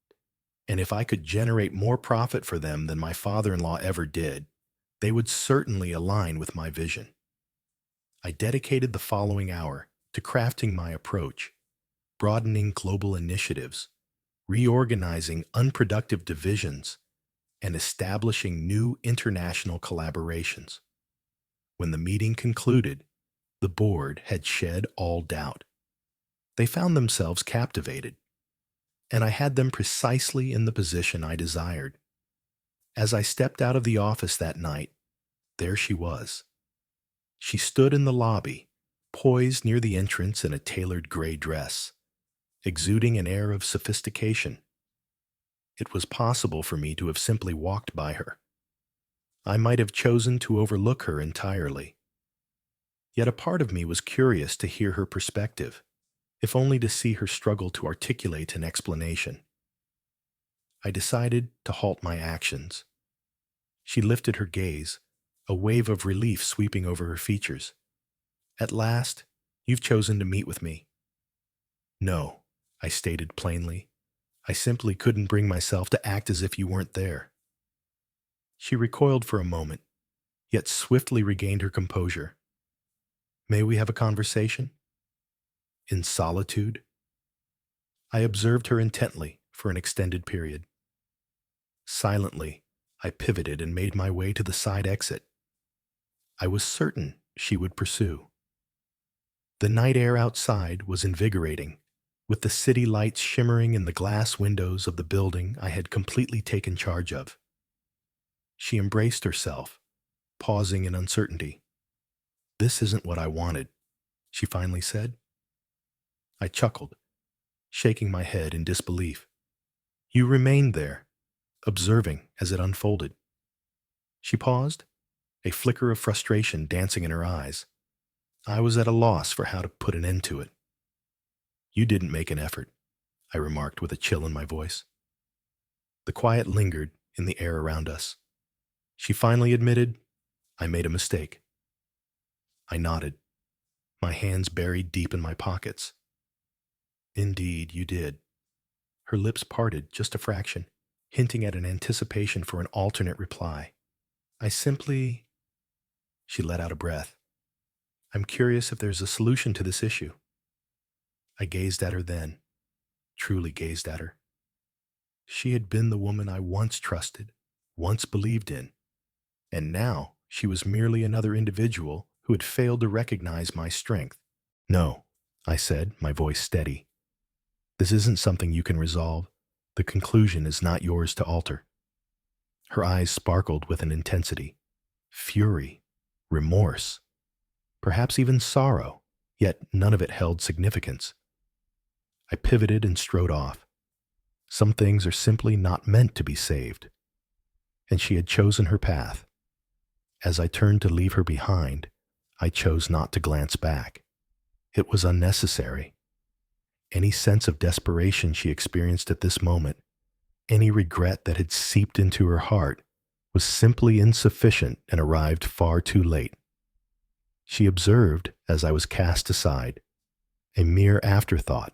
And if I could generate more profit for them than my father-in-law ever did, they would certainly align with my vision. I dedicated the following hour to crafting my approach, broadening global initiatives, reorganizing unproductive divisions, and establishing new international collaborations. When the meeting concluded, the board had shed all doubt. They found themselves captivated, and I had them precisely in the position I desired. As I stepped out of the office that night, there she was. She stood in the lobby, poised near the entrance in a tailored gray dress, exuding an air of sophistication. It was possible for me to have simply walked by her. I might have chosen to overlook her entirely. Yet a part of me was curious to hear her perspective, if only to see her struggle to articulate an explanation. I decided to halt my actions. She lifted her gaze, a wave of relief sweeping over her features. At last, you've chosen to meet with me. No, I stated plainly. I simply couldn't bring myself to act as if you weren't there. She recoiled for a moment, yet swiftly regained her composure. May we have a conversation? In solitude? I observed her intently for an extended period. Silently, I pivoted and made my way to the side exit. I was certain she would pursue. The night air outside was invigorating, with the city lights shimmering in the glass windows of the building I had completely taken charge of. She embraced herself, pausing in uncertainty. This isn't what I wanted, she finally said. I chuckled, shaking my head in disbelief. You remained there, observing as it unfolded. She paused, a flicker of frustration dancing in her eyes. I was at a loss for how to put an end to it. You didn't make an effort, I remarked with a chill in my voice. The quiet lingered in the air around us. She finally admitted, I made a mistake. I nodded, my hands buried deep in my pockets. Indeed, you did. Her lips parted just a fraction, hinting at an anticipation for an alternate reply. I simply... She let out a breath. I'm curious if there's a solution to this issue. I gazed at her then, truly gazed at her. She had been the woman I once trusted, once believed in, and now she was merely another individual who had failed to recognize my strength. No, I said, my voice steady. This isn't something you can resolve. The conclusion is not yours to alter. Her eyes sparkled with an intensity, fury, remorse, perhaps even sorrow, yet none of it held significance. I pivoted and strode off. Some things are simply not meant to be saved. And she had chosen her path. As I turned to leave her behind, I chose not to glance back. It was unnecessary. Any sense of desperation she experienced at this moment, any regret that had seeped into her heart, was simply insufficient and arrived far too late. She observed as I was cast aside, a mere afterthought,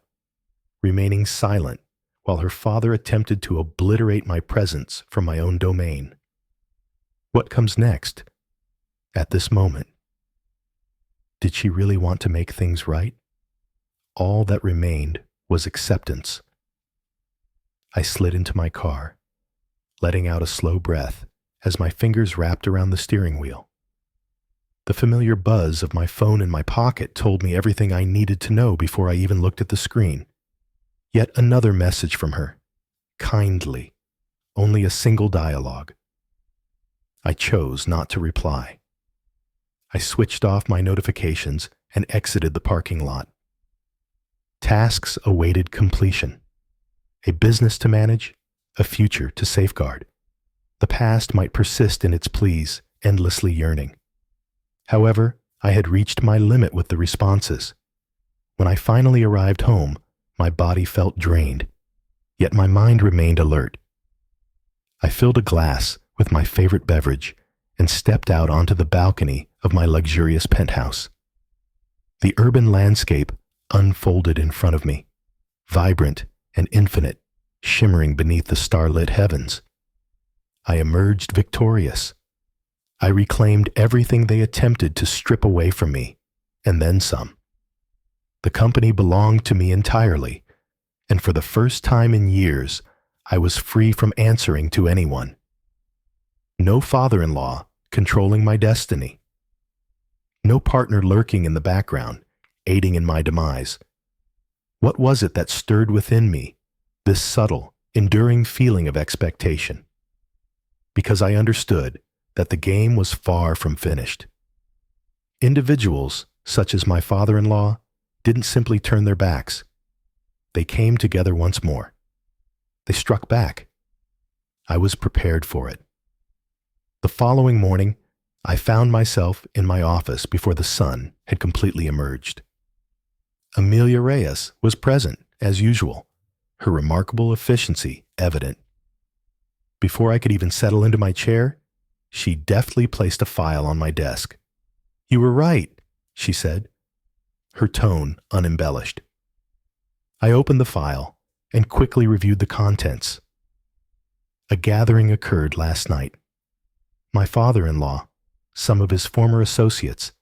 remaining silent while her father attempted to obliterate my presence from my own domain. What comes next? At this moment, did she really want to make things right? All that remained was acceptance. I slid into my car, letting out a slow breath as my fingers wrapped around the steering wheel. The familiar buzz of my phone in my pocket told me everything I needed to know before I even looked at the screen. Yet another message from her, kindly, only a single dialogue. I chose not to reply. I switched off my notifications and exited the parking lot. Tasks awaited completion. A business to manage, a future to safeguard. The past might persist in its pleas, endlessly yearning. However, I had reached my limit with the responses. When I finally arrived home, my body felt drained, yet my mind remained alert. I filled a glass with my favorite beverage and stepped out onto the balcony of my luxurious penthouse. The urban landscape unfolded in front of me, vibrant and infinite, shimmering beneath the starlit heavens. I emerged victorious. I reclaimed everything they attempted to strip away from me, and then some. The company belonged to me entirely, and for the first time in years, I was free from answering to anyone. No father-in-law controlling my destiny. No partner lurking in the background, aiding in my demise. What was it that stirred within me, this subtle, enduring feeling of expectation? Because I understood that the game was far from finished. Individuals, such as my father-in-law, didn't simply turn their backs. They came together once more. They struck back. I was prepared for it. The following morning, I found myself in my office before the sun had completely emerged. Amelia Reyes was present, as usual, her remarkable efficiency evident. Before I could even settle into my chair, she deftly placed a file on my desk. "You were right," she said, her tone unembellished. I opened the file and quickly reviewed the contents. A gathering occurred last night. My father-in-law, some of his former associates,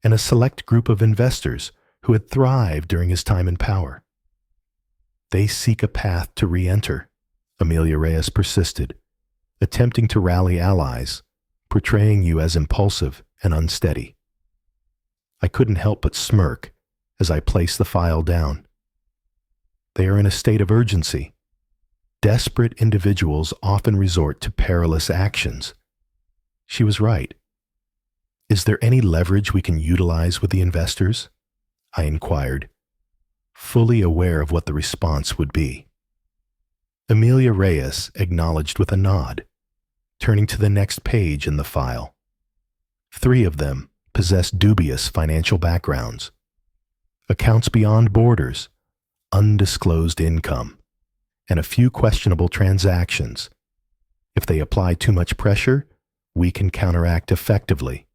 and a select group of investors who had thrived during his time in power. They seek a path to re-enter, Amelia Reyes persisted, attempting to rally allies, portraying you as impulsive and unsteady. I couldn't help but smirk as I placed the file down. They are in a state of urgency. Desperate individuals often resort to perilous actions. She was right. Is there any leverage we can utilize with the investors? I inquired. fully aware of what the response would be. Amelia Reyes acknowledged with a nod, turning to the next page in the file. 3 of them possessed dubious financial backgrounds, accounts beyond borders, undisclosed income, and a few questionable transactions. If they apply too much pressure, we can counteract effectively.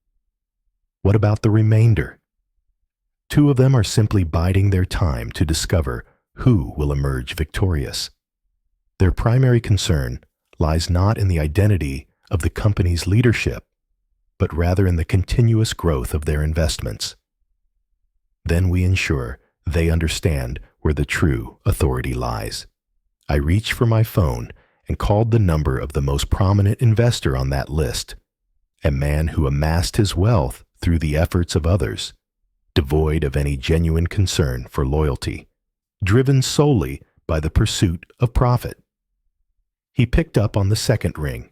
What about the remainder? 2 of them are simply biding their time to discover who will emerge victorious. Their primary concern lies not in the identity of the company's leadership, but rather in the continuous growth of their investments. Then we ensure they understand where the true authority lies. I reached for my phone and called the number of the most prominent investor on that list, a man who amassed his wealth through the efforts of others, devoid of any genuine concern for loyalty, driven solely by the pursuit of profit. He picked up on the second ring.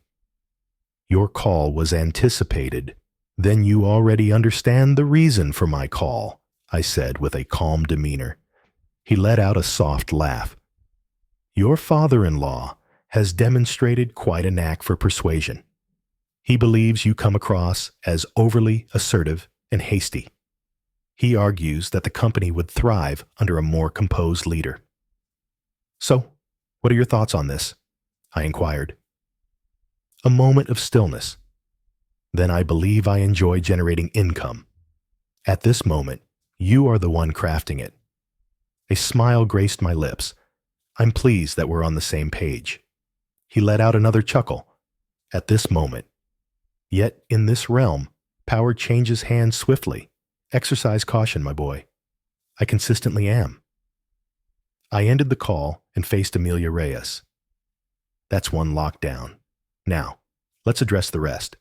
Your call was anticipated. Then you already understand the reason for my call, I said with a calm demeanor. He let out a soft laugh. Your father-in-law has demonstrated quite a knack for persuasion. He believes you come across as overly assertive and hasty. He argues that the company would thrive under a more composed leader. So, what are your thoughts on this? I inquired. A moment of stillness. Then I believe I enjoy generating income. At this moment, you are the one crafting it. A smile graced my lips. I'm pleased that we're on the same page. He let out another chuckle. At this moment. Yet, in this realm, power changes hands swiftly. Exercise caution, my boy. I consistently am. I ended the call and faced Amelia Reyes. That's one lockdown. Now, let's address the rest.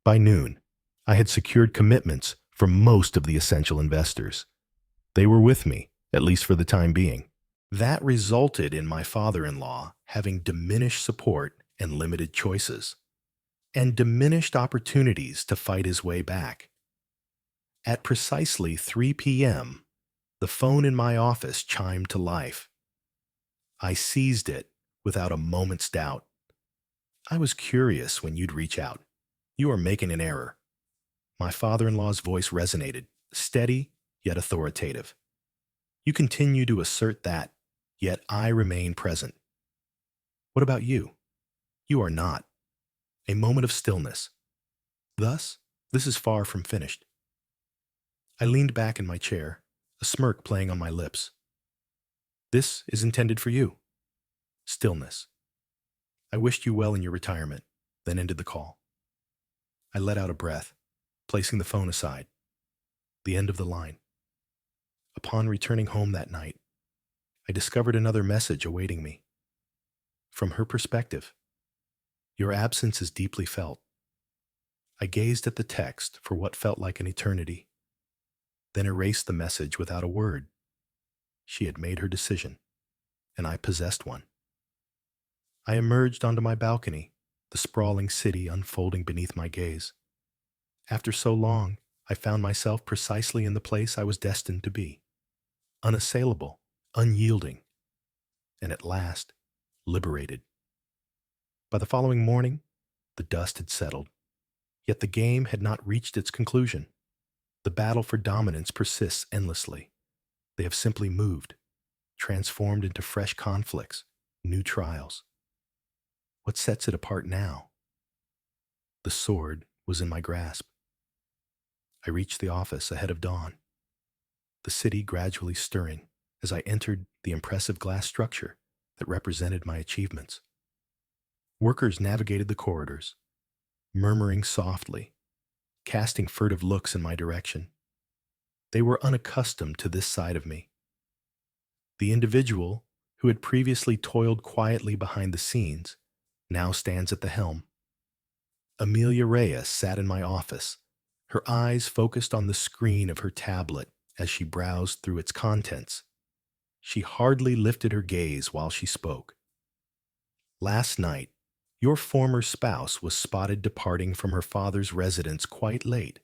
By noon, I had secured commitments from most of the essential investors. They were with me, at least for the time being. That resulted in my father-in-law having diminished support and limited choices, and diminished opportunities to fight his way back. At precisely 3 p.m., the phone in my office chimed to life. I seized it without a moment's doubt. I was curious when you'd reach out. You are making an error. My father-in-law's voice resonated, steady yet authoritative. You continue to assert that, yet I remain present. What about you? You are not. A moment of stillness. Thus, this is far from finished. I leaned back in my chair, a smirk playing on my lips. This is intended for you. Stillness. I wished you well in your retirement, then ended the call. I let out a breath, placing the phone aside. The end of the line. Upon returning home that night, I discovered another message awaiting me. From her perspective, your absence is deeply felt. I gazed at the text for what felt like an eternity, then erased the message without a word. She had made her decision, and I possessed one. I emerged onto my balcony, the sprawling city unfolding beneath my gaze. After so long, I found myself precisely in the place I was destined to be, unassailable, unyielding, and at last, liberated. By the following morning, the dust had settled, yet the game had not reached its conclusion. The battle for dominance persists endlessly. They have simply moved, transformed into fresh conflicts, new trials. What sets it apart now? The sword was in my grasp. I reached the office ahead of dawn, the city gradually stirring as I entered the impressive glass structure that represented my achievements. Workers navigated the corridors, murmuring softly, casting furtive looks in my direction. They were unaccustomed to this side of me. The individual who had previously toiled quietly behind the scenes now stands at the helm. Amelia Reyes sat in my office, her eyes focused on the screen of her tablet as she browsed through its contents. She hardly lifted her gaze while she spoke. Last night, your former spouse was spotted departing from her father's residence quite late.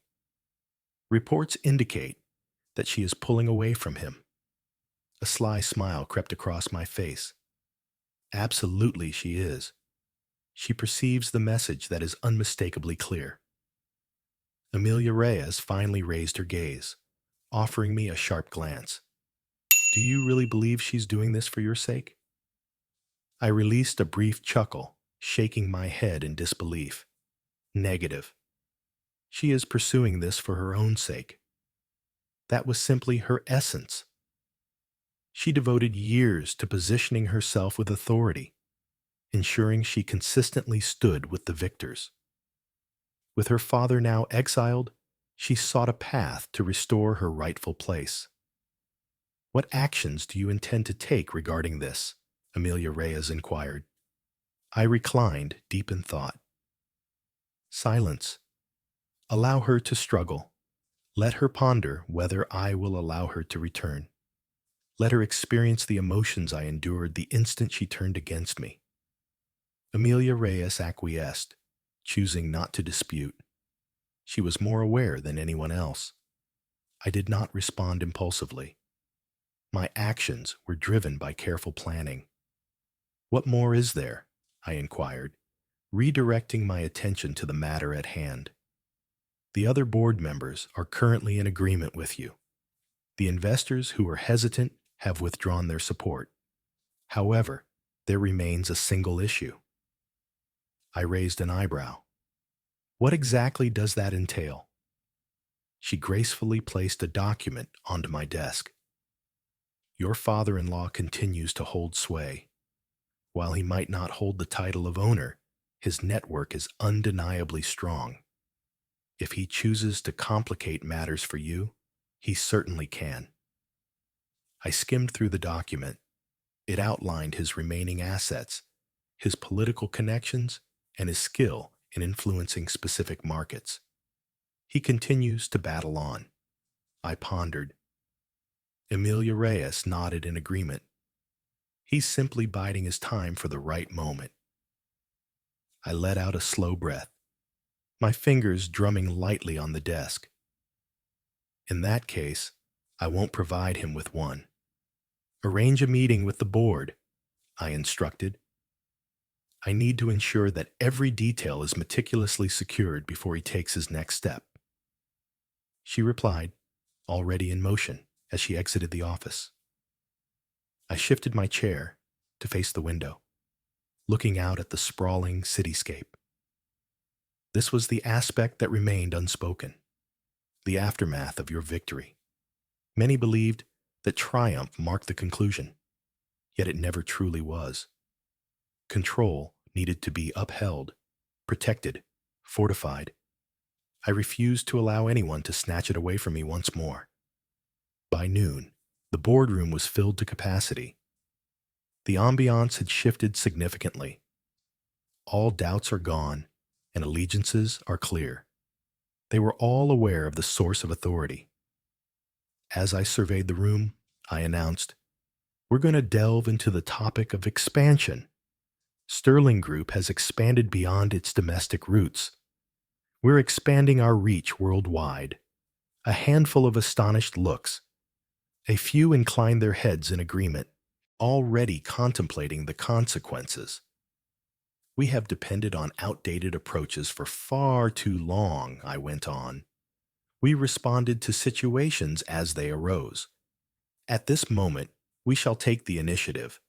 Reports indicate that she is pulling away from him. A sly smile crept across my face. Absolutely, she is. She perceives the message that is unmistakably clear. Amelia Reyes finally raised her gaze, offering me a sharp glance. Do you really believe she's doing this for your sake? I released a brief chuckle, shaking my head in disbelief. Negative. She is pursuing this for her own sake. That was simply her essence. She devoted years to positioning herself with authority, ensuring she consistently stood with the victors. With her father now exiled, she sought a path to restore her rightful place. What actions do you intend to take regarding this? Amelia Reyes inquired. I reclined, deep in thought. Silence. Allow her to struggle. Let her ponder whether I will allow her to return. Let her experience the emotions I endured the instant she turned against me. Amelia Reyes acquiesced, choosing not to dispute. She was more aware than anyone else. I did not respond impulsively. My actions were driven by careful planning. What more is there? I inquired, redirecting my attention to the matter at hand. The other board members are currently in agreement with you. The investors who were hesitant have withdrawn their support. However, there remains a single issue. I raised an eyebrow. What exactly does that entail? She gracefully placed a document onto my desk. Your father-in-law continues to hold sway. While he might not hold the title of owner, his network is undeniably strong. If he chooses to complicate matters for you, he certainly can. I skimmed through the document. It outlined his remaining assets, his political connections, and his skill in influencing specific markets. He continues to battle on. I pondered. Amelia Reyes nodded in agreement. He's simply biding his time for the right moment. I let out a slow breath, my fingers drumming lightly on the desk. In that case, I won't provide him with one. Arrange a meeting with the board, I instructed. I need to ensure that every detail is meticulously secured before he takes his next step. She replied, already in motion, as she exited the office. I shifted my chair to face the window, looking out at the sprawling cityscape. This was the aspect that remained unspoken, the aftermath of your victory. Many believed that triumph marked the conclusion, yet it never truly was. Control needed to be upheld, protected, fortified. I refused to allow anyone to snatch it away from me once more. By noon, the boardroom was filled to capacity. The ambiance had shifted significantly. All doubts are gone, and allegiances are clear. They were all aware of the source of authority. As I surveyed the room, I announced, we're going to delve into the topic of expansion. Sterling Group has expanded beyond its domestic roots. We're expanding our reach worldwide. A handful of astonished looks. A few inclined their heads in agreement, already contemplating the consequences. We have depended on outdated approaches for far too long, I went on. We responded to situations as they arose. At this moment, we shall take the initiative.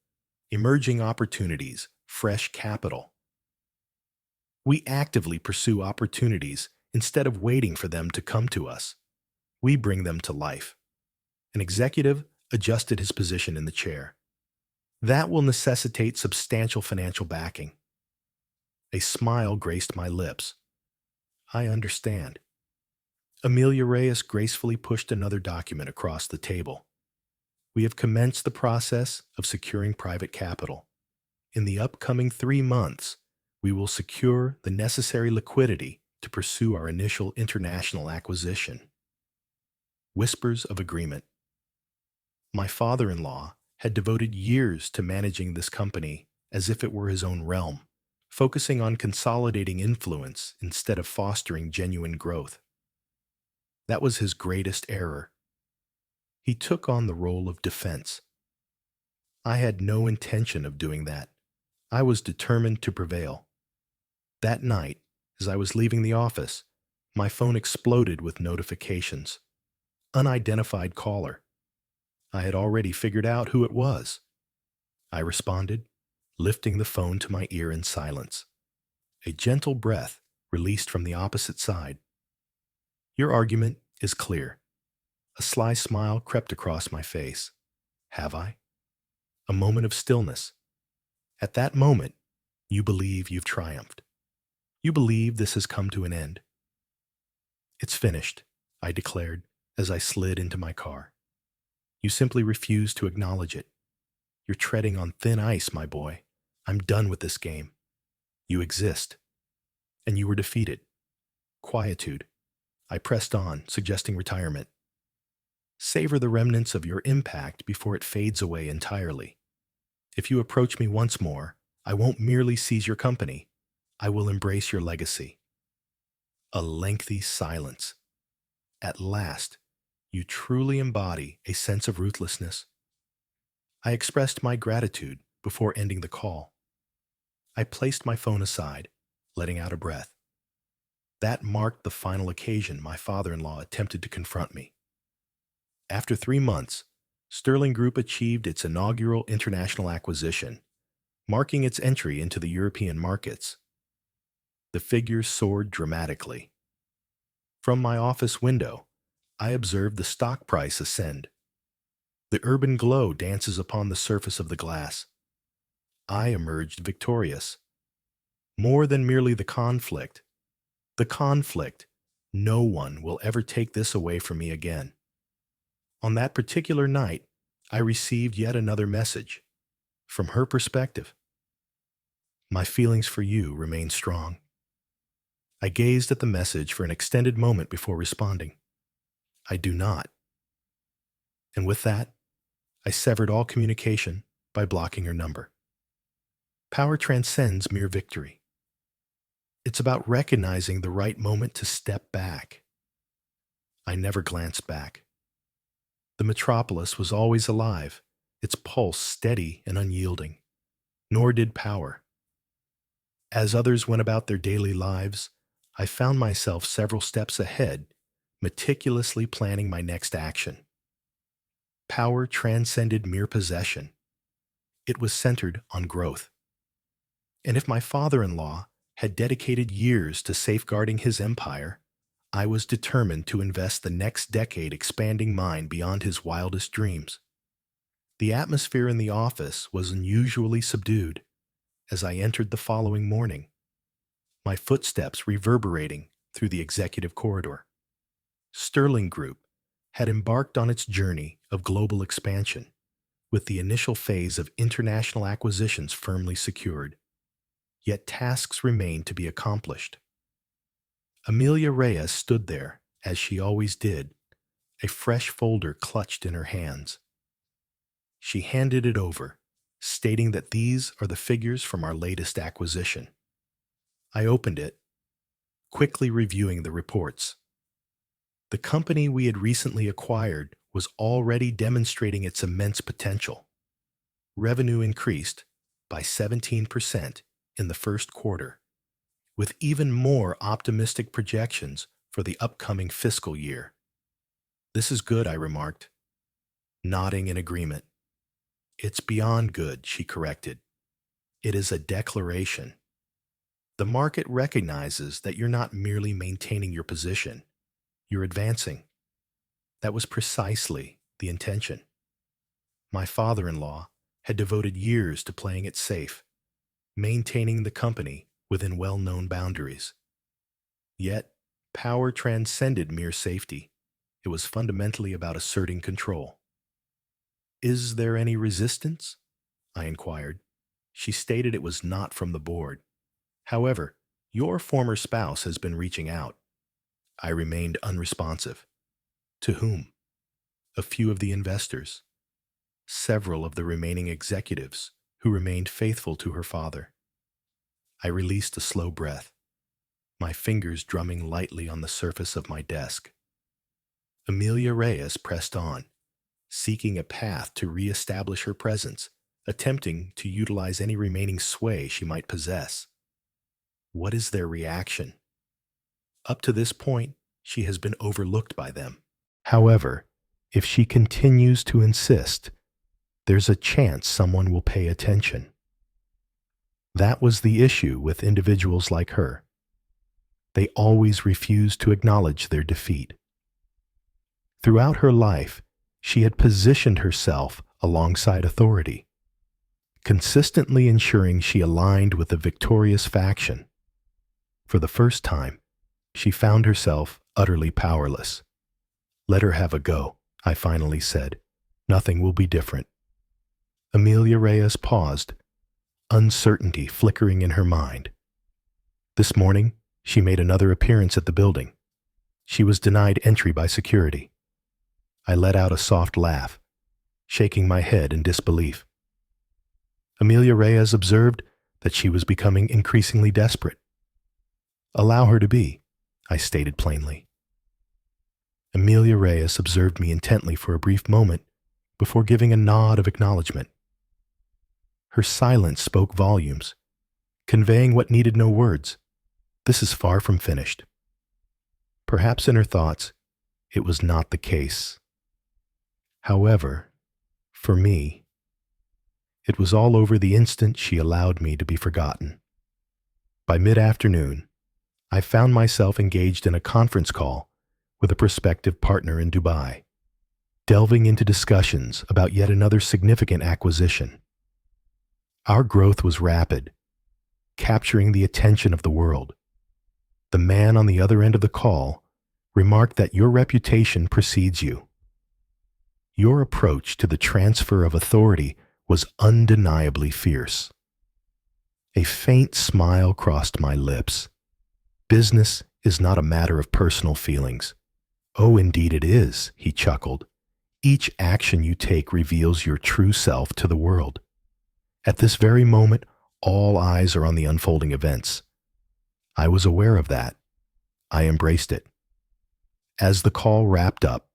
Emerging opportunities, fresh capital. We actively pursue opportunities instead of waiting for them to come to us. We bring them to life. An executive adjusted his position in the chair. That will necessitate substantial financial backing. A smile graced my lips. I understand. Amelia Reyes gracefully pushed another document across the table. We have commenced the process of securing private capital. In the upcoming 3 months, we will secure the necessary liquidity to pursue our initial international acquisition. Whispers of agreement. My father-in-law had devoted years to managing this company as if it were his own realm, focusing on consolidating influence instead of fostering genuine growth. That was his greatest error. He took on the role of defense, I had no intention of doing that. I was determined to prevail. That night, as I was leaving the office, my phone exploded with notifications. Unidentified caller. I had already figured out who it was. I responded, lifting the phone to my ear in silence. A gentle breath released from the opposite side. Your argument is clear. A sly smile crept across my face. Have I? A moment of stillness. At that moment, you believe you've triumphed. You believe this has come to an end. It's finished, I declared as I slid into my car. You simply refuse to acknowledge it. You're treading on thin ice, my boy. I'm done with this game. You exist. And you were defeated. Quietude. I pressed on, suggesting retirement. Savor the remnants of your impact before it fades away entirely. If you approach me once more, I won't merely seize your company. I will embrace your legacy. A lengthy silence. At last, you truly embody a sense of ruthlessness. I expressed my gratitude before ending the call. I placed my phone aside, letting out a breath. That marked the final occasion my father-in-law attempted to confront me. After 3 months, Sterling Group achieved its inaugural international acquisition, marking its entry into the European markets. The figures soared dramatically. From my office window, I observed the stock price ascend. The urban glow dances upon the surface of the glass. I emerged victorious. More than merely the conflict, no one will ever take this away from me again. On that particular night, I received yet another message. From her perspective, my feelings for you remain strong. I gazed at the message for an extended moment before responding. I do not. And with that, I severed all communication by blocking her number. Power transcends mere victory. It's about recognizing the right moment to step back. I never glanced back. The metropolis was always alive, its pulse steady and unyielding. Nor did power. As others went about their daily lives, I found myself several steps ahead, meticulously planning my next action. Power transcended mere possession. It was centered on growth. And if my father-in-law had dedicated years to safeguarding his empire, I was determined to invest the next decade expanding mine beyond his wildest dreams. The atmosphere in the office was unusually subdued as I entered the following morning, my footsteps reverberating through the executive corridor. Sterling Group had embarked on its journey of global expansion, with the initial phase of international acquisitions firmly secured. Yet tasks remained to be accomplished. Amelia Reyes stood there, as she always did, a fresh folder clutched in her hands. She handed it over, stating that these are the figures from our latest acquisition. I opened it, quickly reviewing the reports. The company we had recently acquired was already demonstrating its immense potential. Revenue increased by 17% in the first quarter, with even more optimistic projections for the upcoming fiscal year. This is good, I remarked, nodding in agreement. It's beyond good, she corrected. It is a declaration. The market recognizes that you're not merely maintaining your position, you're advancing. That was precisely the intention. My father-in-law had devoted years to playing it safe, maintaining the company within well-known boundaries. Yet, power transcended mere safety. It was fundamentally about asserting control. Is there any resistance? I inquired. She stated it was not from the board. However, your former spouse has been reaching out. I remained unresponsive. To whom? A few of the investors. Several of the remaining executives who remained faithful to her father. I released a slow breath, my fingers drumming lightly on the surface of my desk. Amelia Reyes pressed on, seeking a path to reestablish her presence attempting to utilize any remaining sway she might possess. What is their reaction? Up to this point, she has been overlooked by them. However, if she continues to insist, there's a chance someone will pay attention. That was the issue with individuals like her. They always refused to acknowledge their defeat. Throughout her life, she had positioned herself alongside authority, consistently ensuring she aligned with the victorious faction. For the first time, she found herself utterly powerless. "Let her have a go," I finally said. "Nothing will be different." Amelia Reyes paused, uncertainty flickering in her mind. This morning, she made another appearance at the building. She was denied entry by security. I let out a soft laugh, shaking my head in disbelief. Amelia Reyes observed that she was becoming increasingly desperate. "Allow her to be," I stated plainly. Amelia Reyes observed me intently for a brief moment before giving a nod of acknowledgement. Her silence spoke volumes, conveying what needed no words. This is far from finished. Perhaps in her thoughts, it was not the case. However, for me, it was all over the instant she allowed me to be forgotten. By mid-afternoon, I found myself engaged in a conference call with a prospective partner in Dubai, delving into discussions about yet another significant acquisition. Our growth was rapid, capturing the attention of the world. The man on the other end of the call remarked that your reputation precedes you. Your approach to the transfer of authority was undeniably fierce. A faint smile crossed my lips. Business is not a matter of personal feelings. "Oh, indeed it is," he chuckled. "Each action you take reveals your true self to the world. At this very moment, all eyes are on the unfolding events." I was aware of that. I embraced it. As the call wrapped up,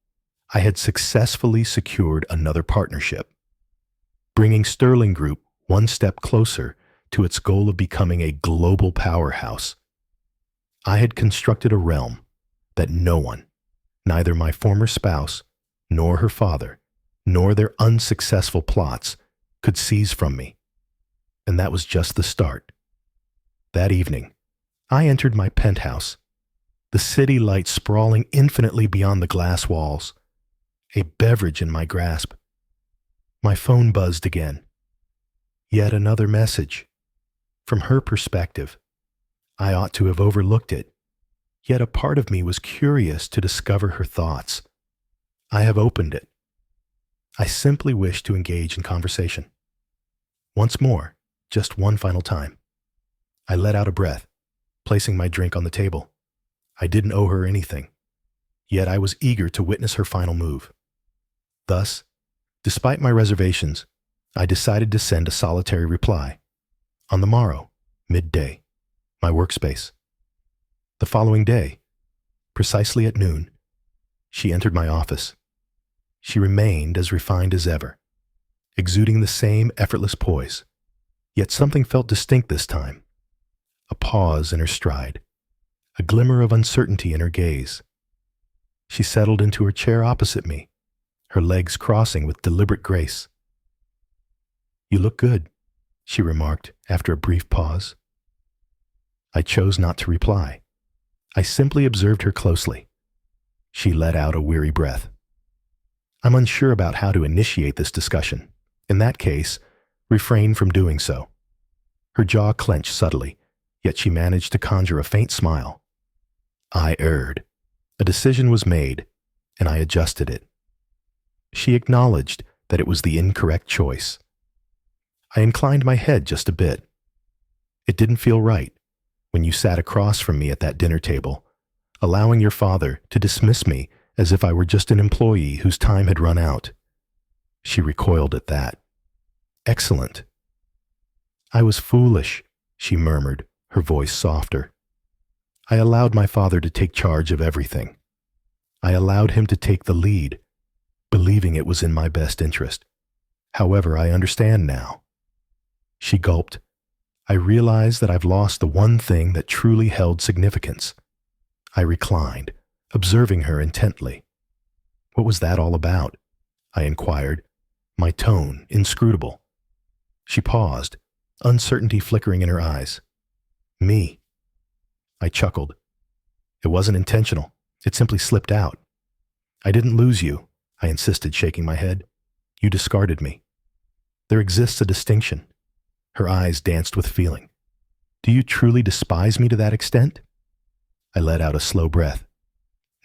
I had successfully secured another partnership, bringing Sterling Group one step closer to its goal of becoming a global powerhouse. I had constructed a realm that no one, neither my former spouse, nor her father, nor their unsuccessful plots, could seize from me. And that was just the start. That evening, I entered my penthouse, the city lights sprawling infinitely beyond the glass walls, a beverage in my grasp. My phone buzzed again. Yet another message. From her perspective, I ought to have overlooked it, yet a part of me was curious to discover her thoughts. I have opened it. I simply wish to engage in conversation. Once more, just one final time. I let out a breath, placing my drink on the table. I didn't owe her anything, yet I was eager to witness her final move. Thus, despite my reservations, I decided to send a solitary reply. On the morrow, midday, my workspace. The following day, precisely at noon, she entered my office. She remained as refined as ever, exuding the same effortless poise. Yet something felt distinct this time. A pause in her stride, a glimmer of uncertainty in her gaze. She settled into her chair opposite me, her legs crossing with deliberate grace. "You look good," she remarked after a brief pause. I chose not to reply. I simply observed her closely. She let out a weary breath. I'm unsure about how to initiate this discussion. In that case, refrain from doing so. Her jaw clenched subtly, yet she managed to conjure a faint smile. I erred. A decision was made, and I adjusted it. She acknowledged that it was the incorrect choice. I inclined my head just a bit. It didn't feel right when you sat across from me at that dinner table, allowing your father to dismiss me as if I were just an employee whose time had run out. She recoiled at that. Excellent. I was foolish, she murmured, her voice softer. I allowed my father to take charge of everything. I allowed him to take the lead, believing it was in my best interest. However, I understand now. She gulped. I realize that I've lost the one thing that truly held significance. I reclined, observing her intently. What was that all about? I inquired, my tone inscrutable. She paused, uncertainty flickering in her eyes. Me. I chuckled. It wasn't intentional. It simply slipped out. I didn't lose you, I insisted, shaking my head. You discarded me. There exists a distinction. Her eyes danced with feeling. Do you truly despise me to that extent? I let out a slow breath.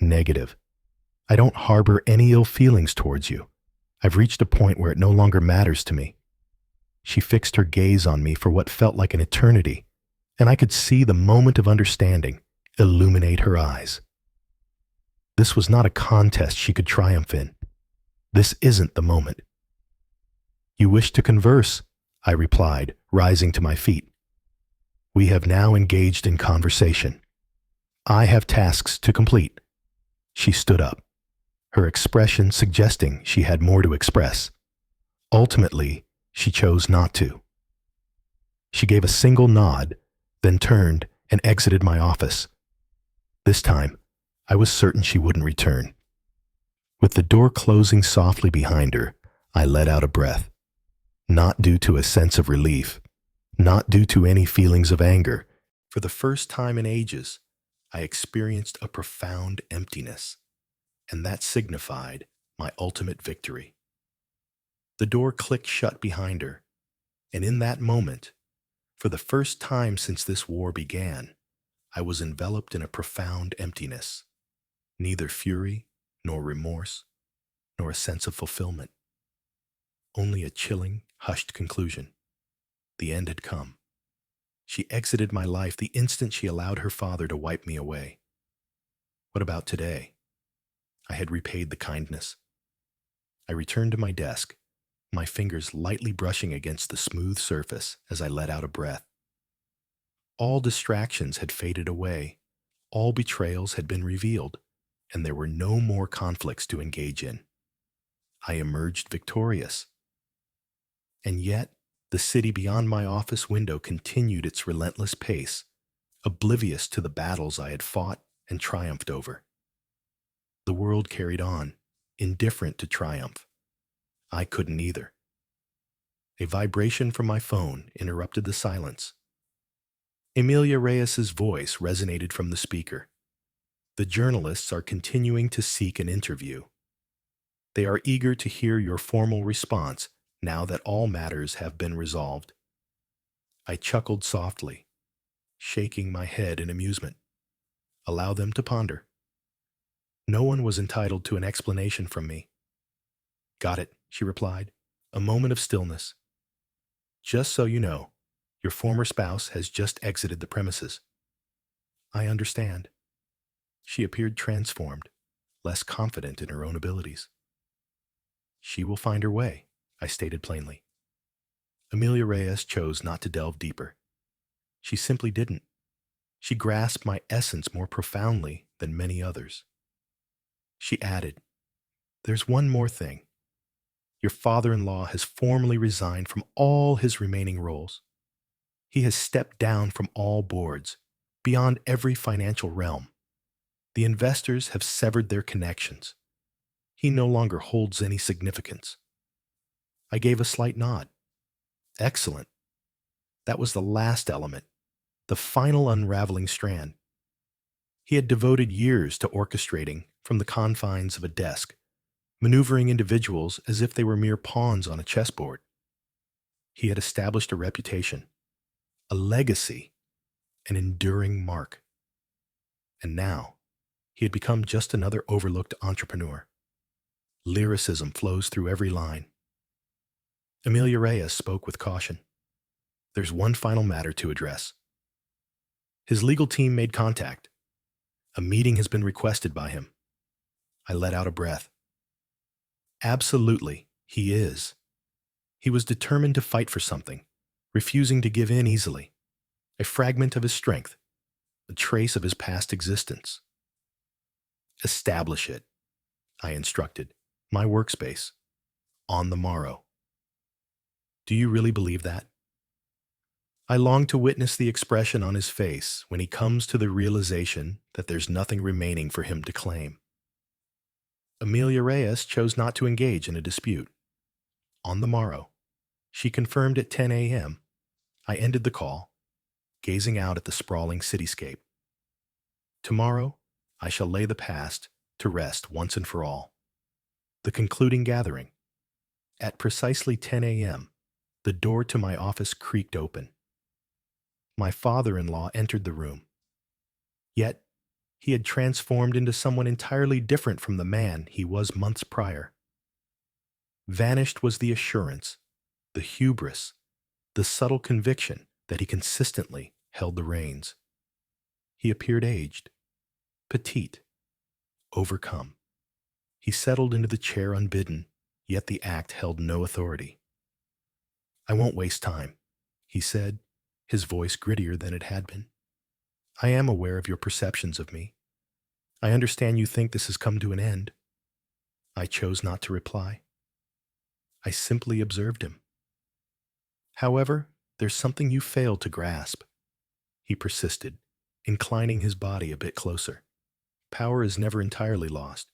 Negative. I don't harbor any ill feelings towards you. I've reached a point where it no longer matters to me. She fixed her gaze on me for what felt like an eternity, and I could see the moment of understanding illuminate her eyes. This was not a contest she could triumph in. This isn't the moment. You wish to converse, I replied, rising to my feet. We have now engaged in conversation. I have tasks to complete. She stood up, her expression suggesting she had more to express. Ultimately, she chose not to. She gave a single nod, then turned and exited my office. This time, I was certain she wouldn't return. With the door closing softly behind her, I let out a breath. Not due to a sense of relief, not due to any feelings of anger. For the first time in ages, I experienced a profound emptiness, and that signified my ultimate victory. The door clicked shut behind her, and in that moment, for the first time since this war began, I was enveloped in a profound emptiness. Neither fury, nor remorse, nor a sense of fulfillment. Only a chilling, hushed conclusion. The end had come. She exited my life the instant she allowed her father to wipe me away. What about today? I had repaid the kindness. I returned to my desk, my fingers lightly brushing against the smooth surface as I let out a breath. All distractions had faded away, all betrayals had been revealed, and there were no more conflicts to engage in. I emerged victorious. And yet, the city beyond my office window continued its relentless pace, oblivious to the battles I had fought and triumphed over. The world carried on, indifferent to triumph. I couldn't either. A vibration from my phone interrupted the silence. Emilia Reyes's voice resonated from the speaker. The journalists are continuing to seek an interview. They are eager to hear your formal response now that all matters have been resolved. I chuckled softly, shaking my head in amusement. Allow them to ponder. No one was entitled to an explanation from me. Got it, she replied. A moment of stillness. Just so you know, your former spouse has just exited the premises. I understand. She appeared transformed, less confident in her own abilities. She will find her way, I stated plainly. Emilia Reyes chose not to delve deeper. She simply didn't. She grasped my essence more profoundly than many others. She added, There's one more thing. Your father-in-law has formally resigned from all his remaining roles. He has stepped down from all boards, beyond every financial realm. The investors have severed their connections. He no longer holds any significance. I gave a slight nod. Excellent. That was the last element, the final unraveling strand. He had devoted years to orchestrating from the confines of a desk, maneuvering individuals as if they were mere pawns on a chessboard. He had established a reputation, a legacy, an enduring mark. And now, he had become just another overlooked entrepreneur. Lyricism flows through every line. Emilia Reyes spoke with caution. There's one final matter to address. His legal team made contact. A meeting has been requested by him. I let out a breath. Absolutely, he is. He was determined to fight for something, refusing to give in easily. A fragment of his strength, a trace of his past existence. Establish it, I instructed. My workspace. On the morrow. Do you really believe that? I long to witness the expression on his face when he comes to the realization that there's nothing remaining for him to claim. Amelia Reyes chose not to engage in a dispute. On the morrow, she confirmed at 10 a.m. I ended the call, gazing out at the sprawling cityscape. Tomorrow, I shall lay the past to rest once and for all. The concluding gathering. At precisely 10 a.m., the door to my office creaked open. My father-in-law entered the room. Yet, he had transformed into someone entirely different from the man he was months prior. Vanished was the assurance, the hubris, the subtle conviction that he consistently held the reins. He appeared aged, petite, overcome. He settled into the chair unbidden, yet the act held no authority. "I won't waste time," he said, his voice grittier than it had been. "I am aware of your perceptions of me. I understand you think this has come to an end." I chose not to reply. I simply observed him. "However, there's something you failed to grasp," he persisted, inclining his body a bit closer. "Power is never entirely lost.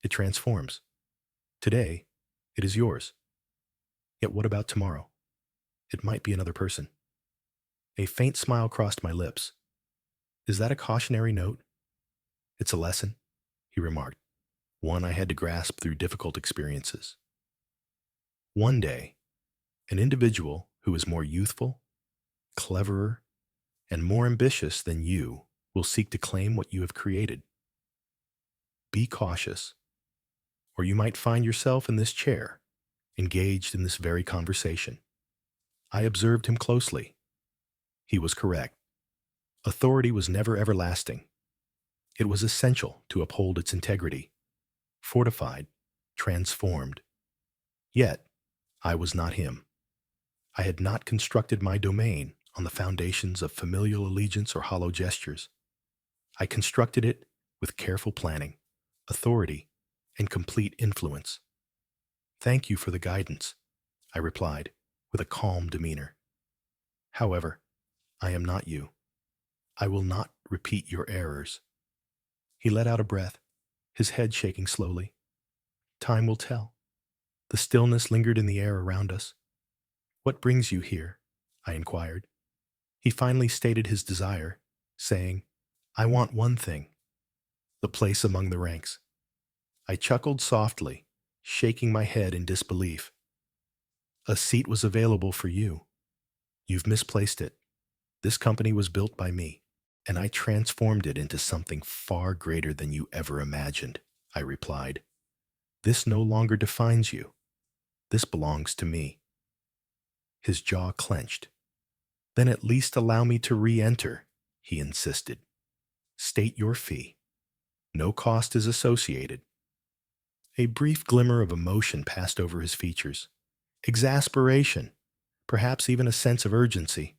It transforms. Today, it is yours. Yet what about tomorrow? It might be another person." A faint smile crossed my lips. "Is that a cautionary note?" "It's a lesson," he remarked, "one I had to grasp through difficult experiences. One day, an individual who is more youthful, cleverer, and more ambitious than you will seek to claim what you have created. Be cautious, or you might find yourself in this chair, engaged in this very conversation." I observed him closely. He was correct. Authority was never everlasting. It was essential to uphold its integrity, fortified, transformed. Yet, I was not him. I had not constructed my domain on the foundations of familial allegiance or hollow gestures. I constructed it with careful planning, authority, and complete influence. "Thank you for the guidance," I replied with a calm demeanor. "However, I am not you. I will not repeat your errors." He let out a breath, his head shaking slowly. "Time will tell." The stillness lingered in the air around us. "What brings you here?" I inquired. He finally stated his desire, saying, "I want one thing, the place among the ranks." I chuckled softly, shaking my head in disbelief. "A seat was available for you. You've misplaced it. This company was built by me, and I transformed it into something far greater than you ever imagined," I replied. "This no longer defines you. This belongs to me." His jaw clenched. "Then at least allow me to re-enter," he insisted. "State your fee. No cost is associated." A brief glimmer of emotion passed over his features. Exasperation, perhaps even a sense of urgency.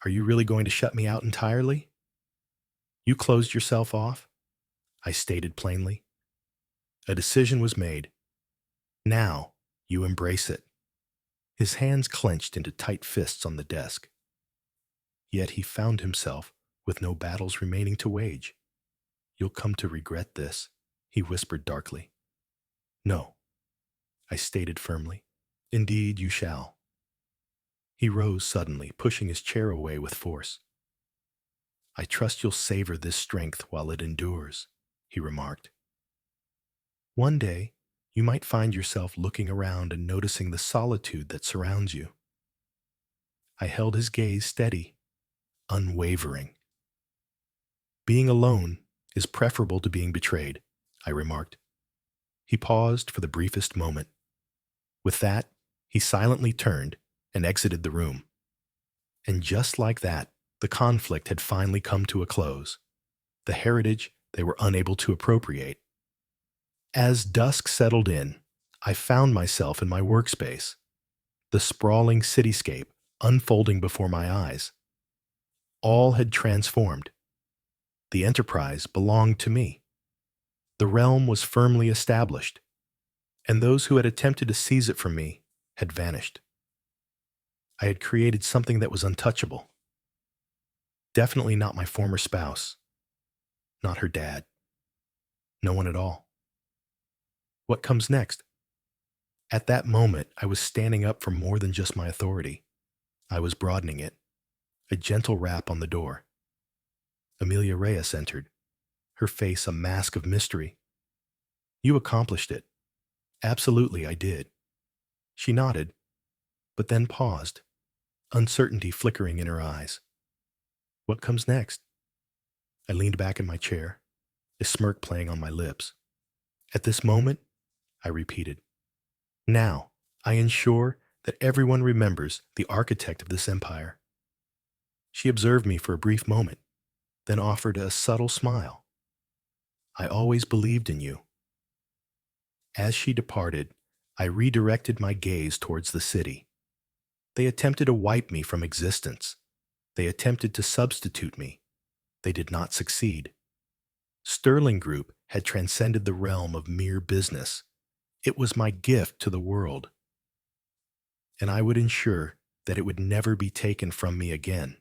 "Are you really going to shut me out entirely?" "You closed yourself off," I stated plainly. "A decision was made. Now, you embrace it." His hands clenched into tight fists on the desk. Yet he found himself with no battles remaining to wage. "You'll come to regret this," he whispered darkly. "No," I stated firmly. "Indeed you shall." He rose suddenly, pushing his chair away with force. "I trust you'll savor this strength while it endures," he remarked. "One day, you might find yourself looking around and noticing the solitude that surrounds you." I held his gaze steady, unwavering. "Being alone is preferable to being betrayed," I remarked. He paused for the briefest moment. With that, he silently turned and exited the room. And just like that, the conflict had finally come to a close. The heritage they were unable to appropriate. As dusk settled in, I found myself in my workspace, the sprawling cityscape unfolding before my eyes. All had transformed. The enterprise belonged to me. The realm was firmly established, and those who had attempted to seize it from me had vanished. I had created something that was untouchable. Definitely not my former spouse, not her dad, no one at all. What comes next? At that moment, I was standing up for more than just my authority. I was broadening it. A gentle rap on the door. Amelia Reyes entered, her face a mask of mystery. You accomplished it. Absolutely, I did. She nodded, but then paused, uncertainty flickering in her eyes. What comes next? I leaned back in my chair, a smirk playing on my lips. At this moment, I repeated, now, I ensure that everyone remembers the architect of this empire. She observed me for a brief moment, then offered a subtle smile. I always believed in you. As she departed, I redirected my gaze towards the city. They attempted to wipe me from existence. They attempted to substitute me. They did not succeed. Sterling Group had transcended the realm of mere business. It was my gift to the world, and I would ensure that it would never be taken from me again.